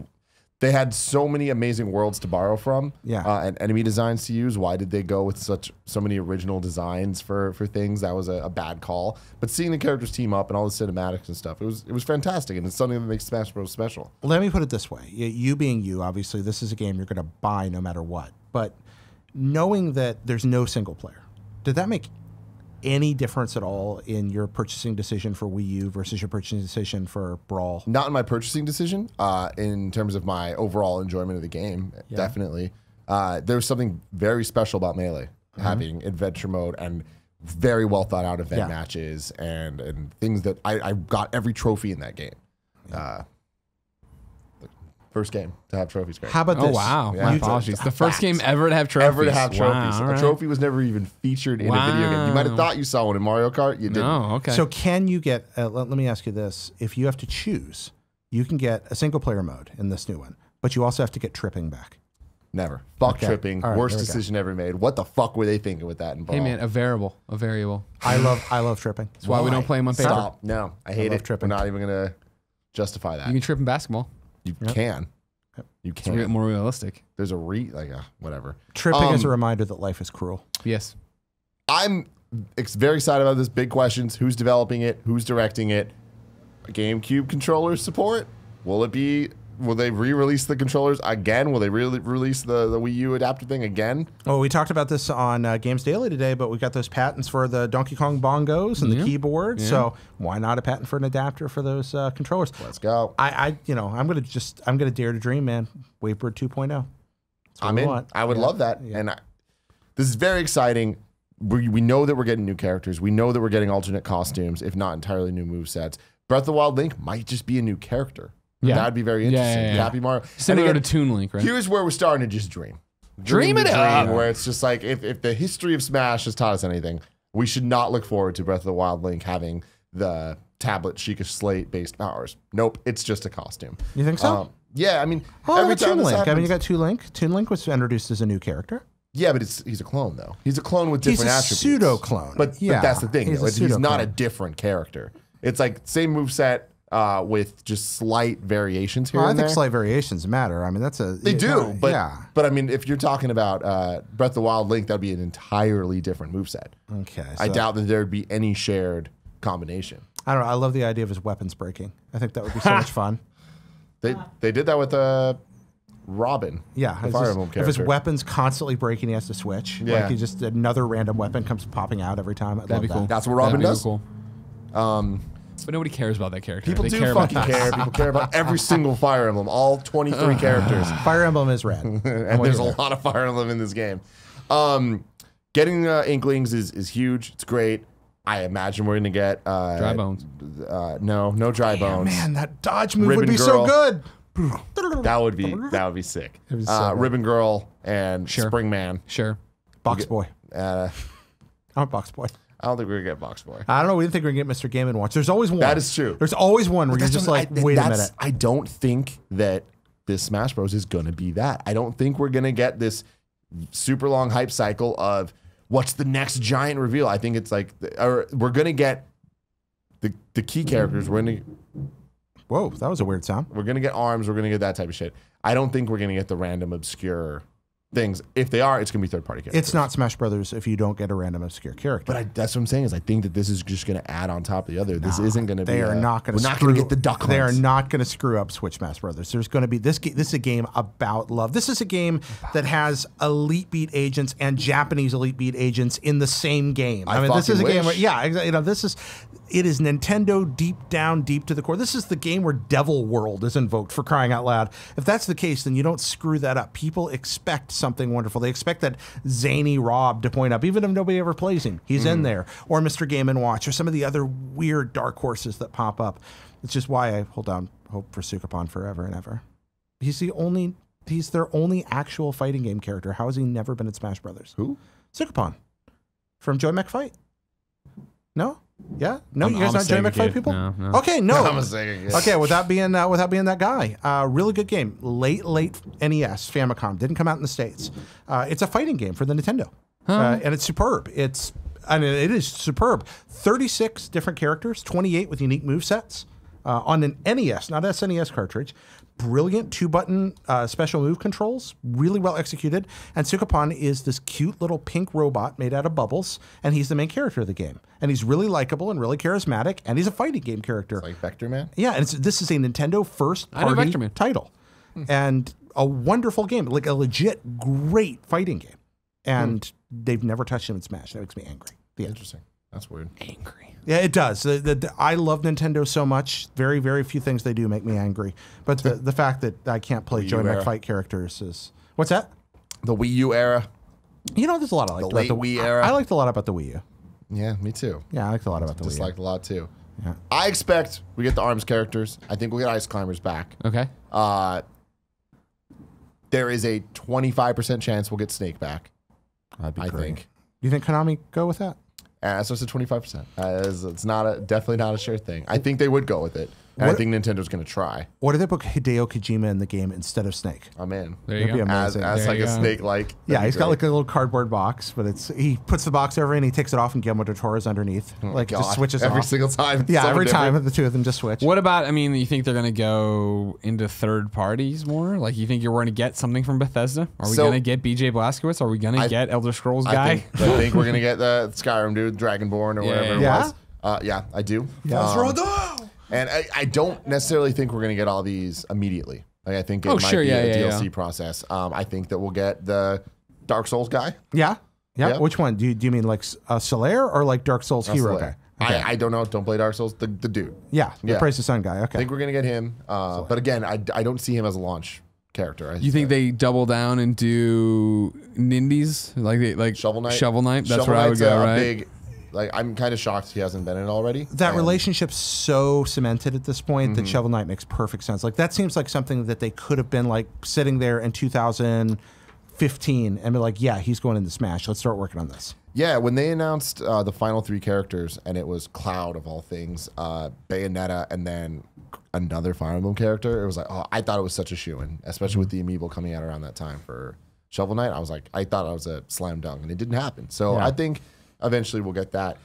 they had so many amazing worlds to borrow from, and enemy designs to use. Why did they go with so many original designs for things? That was a bad call. But seeing the characters team up and all the cinematics and stuff, it was fantastic, and it's something that makes Smash Bros. Special. Let me put it this way: you being you, obviously, this is a game you're going to buy no matter what. But knowing that there's no single player, did that make any difference at all in your purchasing decision for Wii U versus your purchasing decision for Brawl? Not in my purchasing decision. In terms of my overall enjoyment of the game, definitely. There was something very special about Melee, having adventure mode and very well thought out event matches and things that I got every trophy in that game. First game to have trophies. Great. How about this? Oh, wow. Yeah. My apologies. The first game ever to have trophies. Ever to have trophies. Wow, a trophy was never even featured in a video game. You might have thought you saw one in Mario Kart. You didn't. No, okay. So can you get, let me ask you this. If you have to choose, you can get a single player mode in this new one, but you also have to get tripping back. Never. Fuck tripping. All right, worst decision ever made. What the fuck were they thinking with that in Brawl? Hey, man, a variable. I love tripping. That's why we don't play them on paper. Stop. No, I hate it. tripping. We're not even going to justify that. You can trip in basketball. You can. You It's can. more realistic. There's a whatever. Tripping is a reminder that life is cruel. Yes. I'm very excited about this. Big questions. Who's developing it? Who's directing it? GameCube controllers support? Will they re-release the controllers again? Will they release the Wii U adapter thing again? Well, we talked about this on Games Daily today, but we got those patents for the Donkey Kong bongos and the keyboard. So why not a patent for an adapter for those controllers? Let's go. I'm gonna dare to dream, man. Wavebird 2.0. I'm in. I would love that. Yeah. And this is very exciting. We know that we're getting new characters. We know that we're getting alternate costumes, if not entirely new movesets. Breath of the Wild Link might just be a new character. Yeah. That'd be very interesting. Yeah. Happy Mario. Similar to Toon Link, right? Here's where we're starting to just dream. Dream it up. Where it's just like, if the history of Smash has taught us anything, we should not look forward to Breath of the Wild Link having the tablet Sheikah Slate based powers. Nope, it's just a costume. You think so? Yeah, I mean, every time Toon Link. You got Toon Link. Toon Link was introduced as a new character. Yeah, but he's a clone though. He's a clone with different attributes. He's a pseudo clone. But that's the thing. He's not a different character. It's like same moveset with just slight variations here. Well, and I think there. slight variations matter. I mean, they do. But I mean, if you're talking about Breath of the Wild Link, that'd be an entirely different moveset. Okay. So I doubt that there'd be any shared combination. I don't know. I love the idea of his weapons breaking. I think that would be so much fun. They did that with Robin. Yeah, the Fire Emblem character. If his weapon's constantly breaking, he has to switch. Yeah. Like he just another random weapon comes popping out every time. That'd be cool. That's what Robin does. Cool. But nobody cares about that character. People they do care fucking care. People care about every single Fire Emblem, all 23 characters. Fire Emblem is rad. And there's a lot of Fire Emblem in this game. Getting Inklings is huge. It's great. I imagine we're going to get... Dry Bones. No Dry Bones. Man, that dodge move Ribbon would be Girl. so good. That would be sick. It'd be so good. Ribbon Girl and Sure. Springman. Sure. Box Boy. Uh, I'm a Box Boy. I don't think we're gonna get Box Boy. I don't know. We didn't think we are gonna get Mr. Game & Watch. There's always one. That is true. There's always one where you're That's just what like, wait a minute. I don't think that this Smash Bros is gonna be that. I don't think we're gonna get this super long hype cycle of what's the next giant reveal. I think it's like, or we're gonna get the key characters. We're Whoa, that was a weird sound. gonna get arms. We're gonna get that type of shit. I don't think we're gonna get the random obscure things. If they are, it's gonna be third party characters. It's not Smash Brothers if you don't get a random obscure character. But that's what I'm saying is I think that this is just going to add on top of the other. This isn't going to be. They are not going to. We're not going to get the duck hunts. They are not going to screw up Switch Smash Brothers. There's going to be this. This is a game about love. This is a game that has Elite Beat agents and Japanese Elite Beat agents in the same game. I mean, this is a game where, yeah, you know, this is. It is Nintendo deep down, deep to the core. This is the game where Devil World is invoked, for crying out loud. If that's the case, then you don't screw that up. People expect something wonderful. They expect that zany Rob to point up, even if nobody ever plays him. He's in there. Or Mr. Game & Watch, or some of the other weird dark horses that pop up. It's just why I hope for Sukapon forever and ever. He's their only actual fighting game character. How has he never been in Smash Brothers? Who? Sukapon. From Joy McFight. No? Yeah? No, you guys I'm not Joy saying McFight kid. people? No. Okay, no. I'm a Sega kid. Okay, without being that guy, really good game. Late NES Famicom, didn't come out in the States. It's a fighting game for the Nintendo, and it's superb. It is superb. 36 different characters, 28 with unique movesets on an NES, not SNES cartridge. Brilliant 2-button special move controls, really well executed. And Sukapon is this cute little pink robot made out of bubbles, and he's the main character of the game. And he's really likable and really charismatic, and he's a fighting game character. Like Vector Man? Yeah, and this is a Nintendo first-party Vector Man. title. And a wonderful game, like a legit great fighting game. And they've never touched him in Smash. That makes me angry. The end. Interesting. That's weird. Angry. Yeah, it does. I love Nintendo so much. Very, very few things they do make me angry. But the fact that I can't play Joy era. McFight characters is... What's that? The Wii U era. You know, there's a lot I liked The about late Wii era. I liked a lot about the Wii U. Yeah, me too. Yeah, I liked a lot about the Wii U. Disliked a lot too. Yeah. I expect we get the ARMS characters. I think we'll get Ice Climbers back. Okay. There is a 25% chance we'll get Snake back. That'd be I great. think. Do you think Konami go with that? So it's a 25%. It's definitely not a sure thing. I think they would go with it. And I think Nintendo's going to try. What if they put Hideo Kojima in the game instead of Snake? I'm in. There you That'd be go. As amazing. There like you a go. snake-like. Yeah, he's got like a little cardboard box, but he puts the box over and he takes it off and Guillermo del Toro's underneath. Like it just switches every off. single time. Yeah, Something every time different. the two of them just switch. What about, I mean, you think they're going to go into third parties more? Like, you think you're going to get something from Bethesda? Are we So- going to get BJ Blazkowicz? Are we going to get Elder Scrolls guy? I think we're going to get the Skyrim dude, Dragonborn or whatever it Yeah? was. Yeah, I do. Yeah. And I don't necessarily think we're going to get all these immediately. Like I think it might be a DLC process. I think that we'll get the Dark Souls guy. Yeah? Yeah. Yeah. Which one? Do you mean like Solaire or like Dark Souls hero Slayer. guy? I don't know. Don't play Dark Souls. The dude. Yeah, the Yeah. Praise the Sun guy. I Okay. think we're going to get him. But again, I don't see him as a launch character. You think they double down and do Nindies? Like Shovel Knight? Shovel Knight? That's Shovel where I would Knight's go, a right? big, like I'm kind of shocked he hasn't been in it already. That And- relationship's so cemented at this point that Shovel Knight makes perfect sense. Like that seems like something that they could have been like sitting there in 2015 and be like, yeah, he's going into Smash. Let's start working on this. Yeah, when they announced the final three characters, and it was Cloud of all things, Bayonetta, and then another Fire Emblem character, it was like, oh, I thought it was such a shoo-in, especially with the Amiibo coming out around that time for Shovel Knight. I was like, I thought it was a slam dunk, and it didn't happen. So Yeah. I think eventually we'll get that.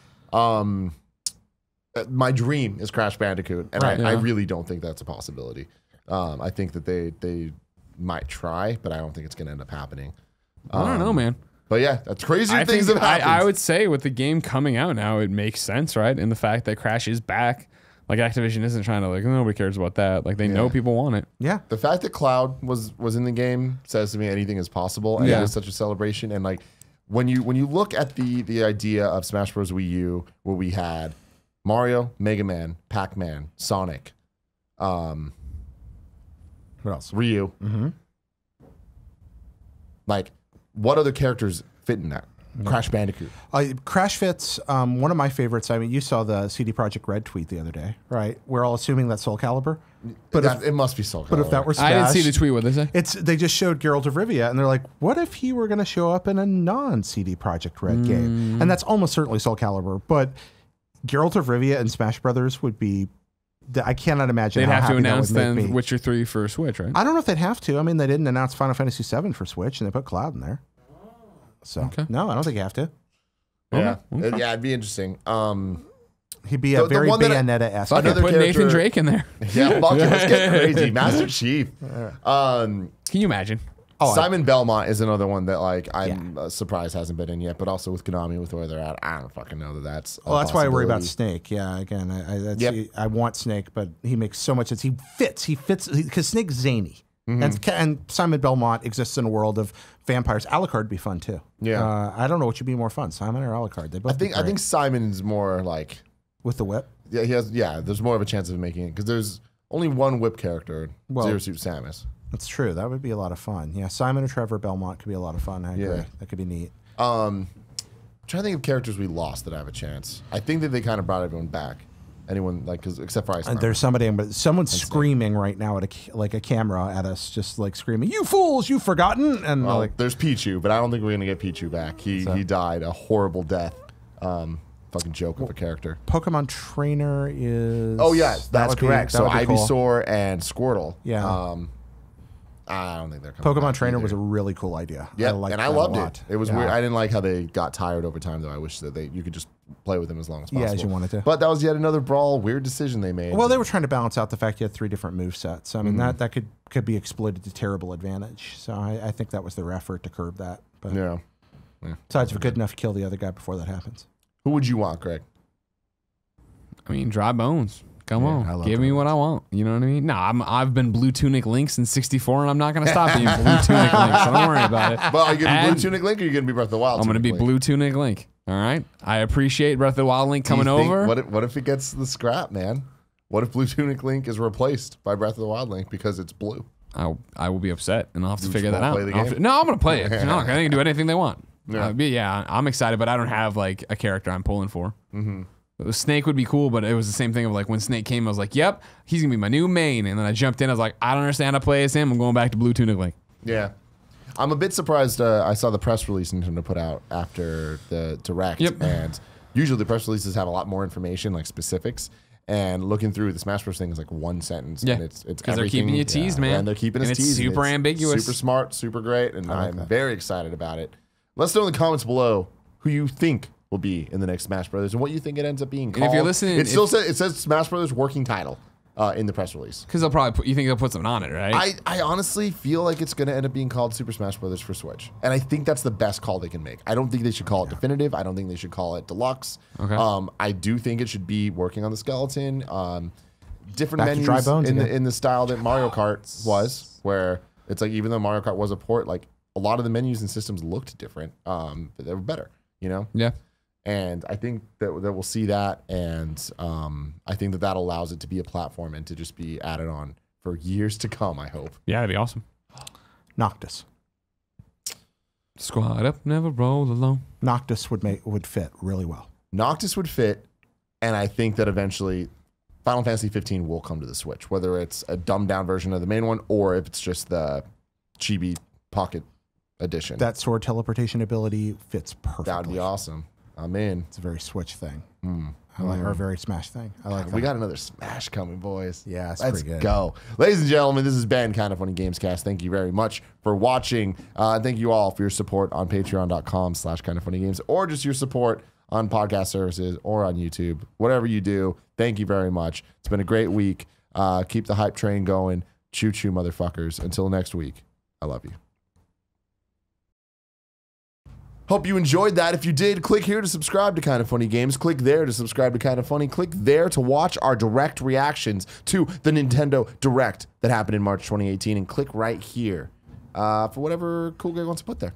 My dream is Crash Bandicoot, and Right, I yeah. really don't think that's a possibility. I think that they might try, but I don't think it's going to end up happening. I don't know, man. But yeah, that's crazy I things think have happened. I would say with the game coming out now, it makes sense, right? And the fact that Crash is back, like Activision isn't trying to like nobody cares about that. Like they know people want it. Yeah. The fact that Cloud was in the game says to me anything is possible, and Yeah. it is such a celebration. And like when you look at the idea of Smash Bros. Wii U, where we had Mario, Mega Man, Pac-Man, Sonic, What else? Ryu, like what other characters fit in that? Crash Bandicoot. Crash fits. One of my favorites. I mean, you saw the CD Projekt Red tweet the other day, right? We're all assuming that's Soul Calibur. But it must be Soul Calibur. But if that were Smash, I didn't see the tweet. What they say? they just showed Geralt of Rivia, and they're like, what if he were going to show up in a non-CD Projekt Red game? And that's almost certainly Soul Calibur, but Geralt of Rivia and Smash Brothers would be. I cannot imagine. They'd how have to happy that announce would make then me. Witcher 3 for Switch, right? I don't know if they'd have to. I mean, they didn't announce Final Fantasy VII for Switch, and they put Cloud in there. So no, I don't think you have to. Yeah, Okay. yeah, it'd be interesting. He'd be a very Bayonetta-esque. Fuck it, Another put Nathan character- Drake in there. Yeah, fuck it, let's get crazy. Master Chief. Can you imagine? Simon Belmont is another one that like I'm surprised hasn't been in yet, but also with Konami with where they're at, I don't fucking know that that's. Well, that's why I worry about possibility. Snake. Yeah, again, I want Snake, but he makes so much sense. He fits because Snake's zany, and Simon Belmont exists in a world of vampires. Alucard would be fun too. Yeah. I don't know what should be more fun, Simon or Alucard. They both. I think Simon's more like with the whip. yeah he has there's more of a chance of making it because there's only one whip character, Zero Suit Samus. That's true. That would be a lot of fun. Yeah, Simon or Trevor Belmont could be a lot of fun. I agree. Yeah. That could be neat. I'm trying to think of characters we lost that have a chance. I think that they kind of brought everyone back. Anyone like except for Ice. And there's someone's screaming right now at a camera at us, just like screaming, "You fools! You've forgotten!" And Well, like, there's Pichu, but I don't think we're gonna get Pichu back. He died a horrible death. Fucking joke of a character. Pokemon Trainer is. Oh yeah, that's would be- correct. that So would be cool. Ivysaur and Squirtle. Yeah. I don't think they're coming Pokemon back Trainer either. was a really cool idea. Yeah, liked and I that a loved lot. it. It was Yeah. weird. I didn't like how they got tired over time, though. I wish that you could just play with them as long as possible. Yeah, as you wanted to. But that was yet another Brawl weird decision they made. Well, they were trying to balance out the fact you had 3 different move sets. I mean, that could be exploited to terrible advantage. So I think that was their effort to curb that. But yeah. besides, if good enough to kill the other guy before that happens. Who would you want, Greg? I mean, dry bones. Come I on, love give Dry me what I want. You know what I mean? No, I've been Blue Tunic Link since '64, and I'm not gonna stop being Blue Tunic Link. So don't worry about it. Well, are you going to be Blue And Tunic Link or are you going to be Breath of the Wild? I'm gonna Tunic be Link? Blue Tunic Link. All right. I appreciate Breath of the Wild Link Do you coming think- over. What if it gets the scrap, man? What if Blue Tunic Link is replaced by Breath of the Wild Link because it's blue? I will be upset, and I'll have to You figure just that out. won't play the game? No, I'm gonna play it. No, they can do anything they want. Yeah. I'm excited, but I don't have like a character I'm pulling for. Snake would be cool, but it was the same thing of like when Snake came, I was like, "Yep, he's gonna be my new main." And then I jumped in, I was like, "I don't understand how to play as him. I'm going back to Blue Tunic Link." Yeah. I'm a bit surprised. I saw the press release Nintendo put out after the Direct. Yep. And usually the press releases have a lot more information, like specifics. And looking through the Smash Bros. Thing is like one sentence. Yeah. And it's Because they're keeping you teased, man. And they're keeping us And it's teased. and super ambiguous. Super smart, super great. And like I'm that. very excited about it. Let us know in the comments below who you think will be in the next Smash Brothers and what you think it ends up being called. if you're listening- it still says Smash Brothers working title in the press release. Because they'll probably you think they'll put something on it, right? I honestly feel like it's going to end up being called Super Smash Brothers for Switch. And I think that's the best call they can make. I don't think they should call it definitive. I don't think they should call it deluxe. Okay. I do think it should be working on the skeleton. Different Back to Dry menus Bones again. in the style that Mario Kart was, where it's like even though Mario Kart was a port, like a lot of the menus and systems looked different. But they were better, you know? yeah. And I think that we'll see that, and I think that allows it to be a platform and to just be added on for years to come, I hope. Yeah, that'd be awesome. Noctis. Squad up, never roll alone. Noctis would fit really well. Noctis would fit, and I think that eventually Final Fantasy 15 will come to the Switch, whether it's a dumbed down version of the main one or if it's just the chibi pocket edition. That sword teleportation ability fits perfectly. That would be awesome. I'm in. It's a very Switch thing. Or a very Smash thing. I like that. We got another Smash coming, boys. Yeah, it's Let's pretty good. go. Ladies and gentlemen, this has been Kind of Funny Gamescast. Thank you very much for watching. Thank you all for your support on patreon.com/kindoffunnygames or just your support on podcast services or on YouTube. Whatever you do, thank you very much. It's been a great week. Keep the hype train going. Choo-choo, motherfuckers. Until next week, I love you. Hope you enjoyed that. If you did, click here to subscribe to Kind of Funny Games. Click there to subscribe to Kind of Funny. Click there to watch our direct reactions to the Nintendo Direct that happened in March 2018. And click right here for whatever cool guy wants to put there.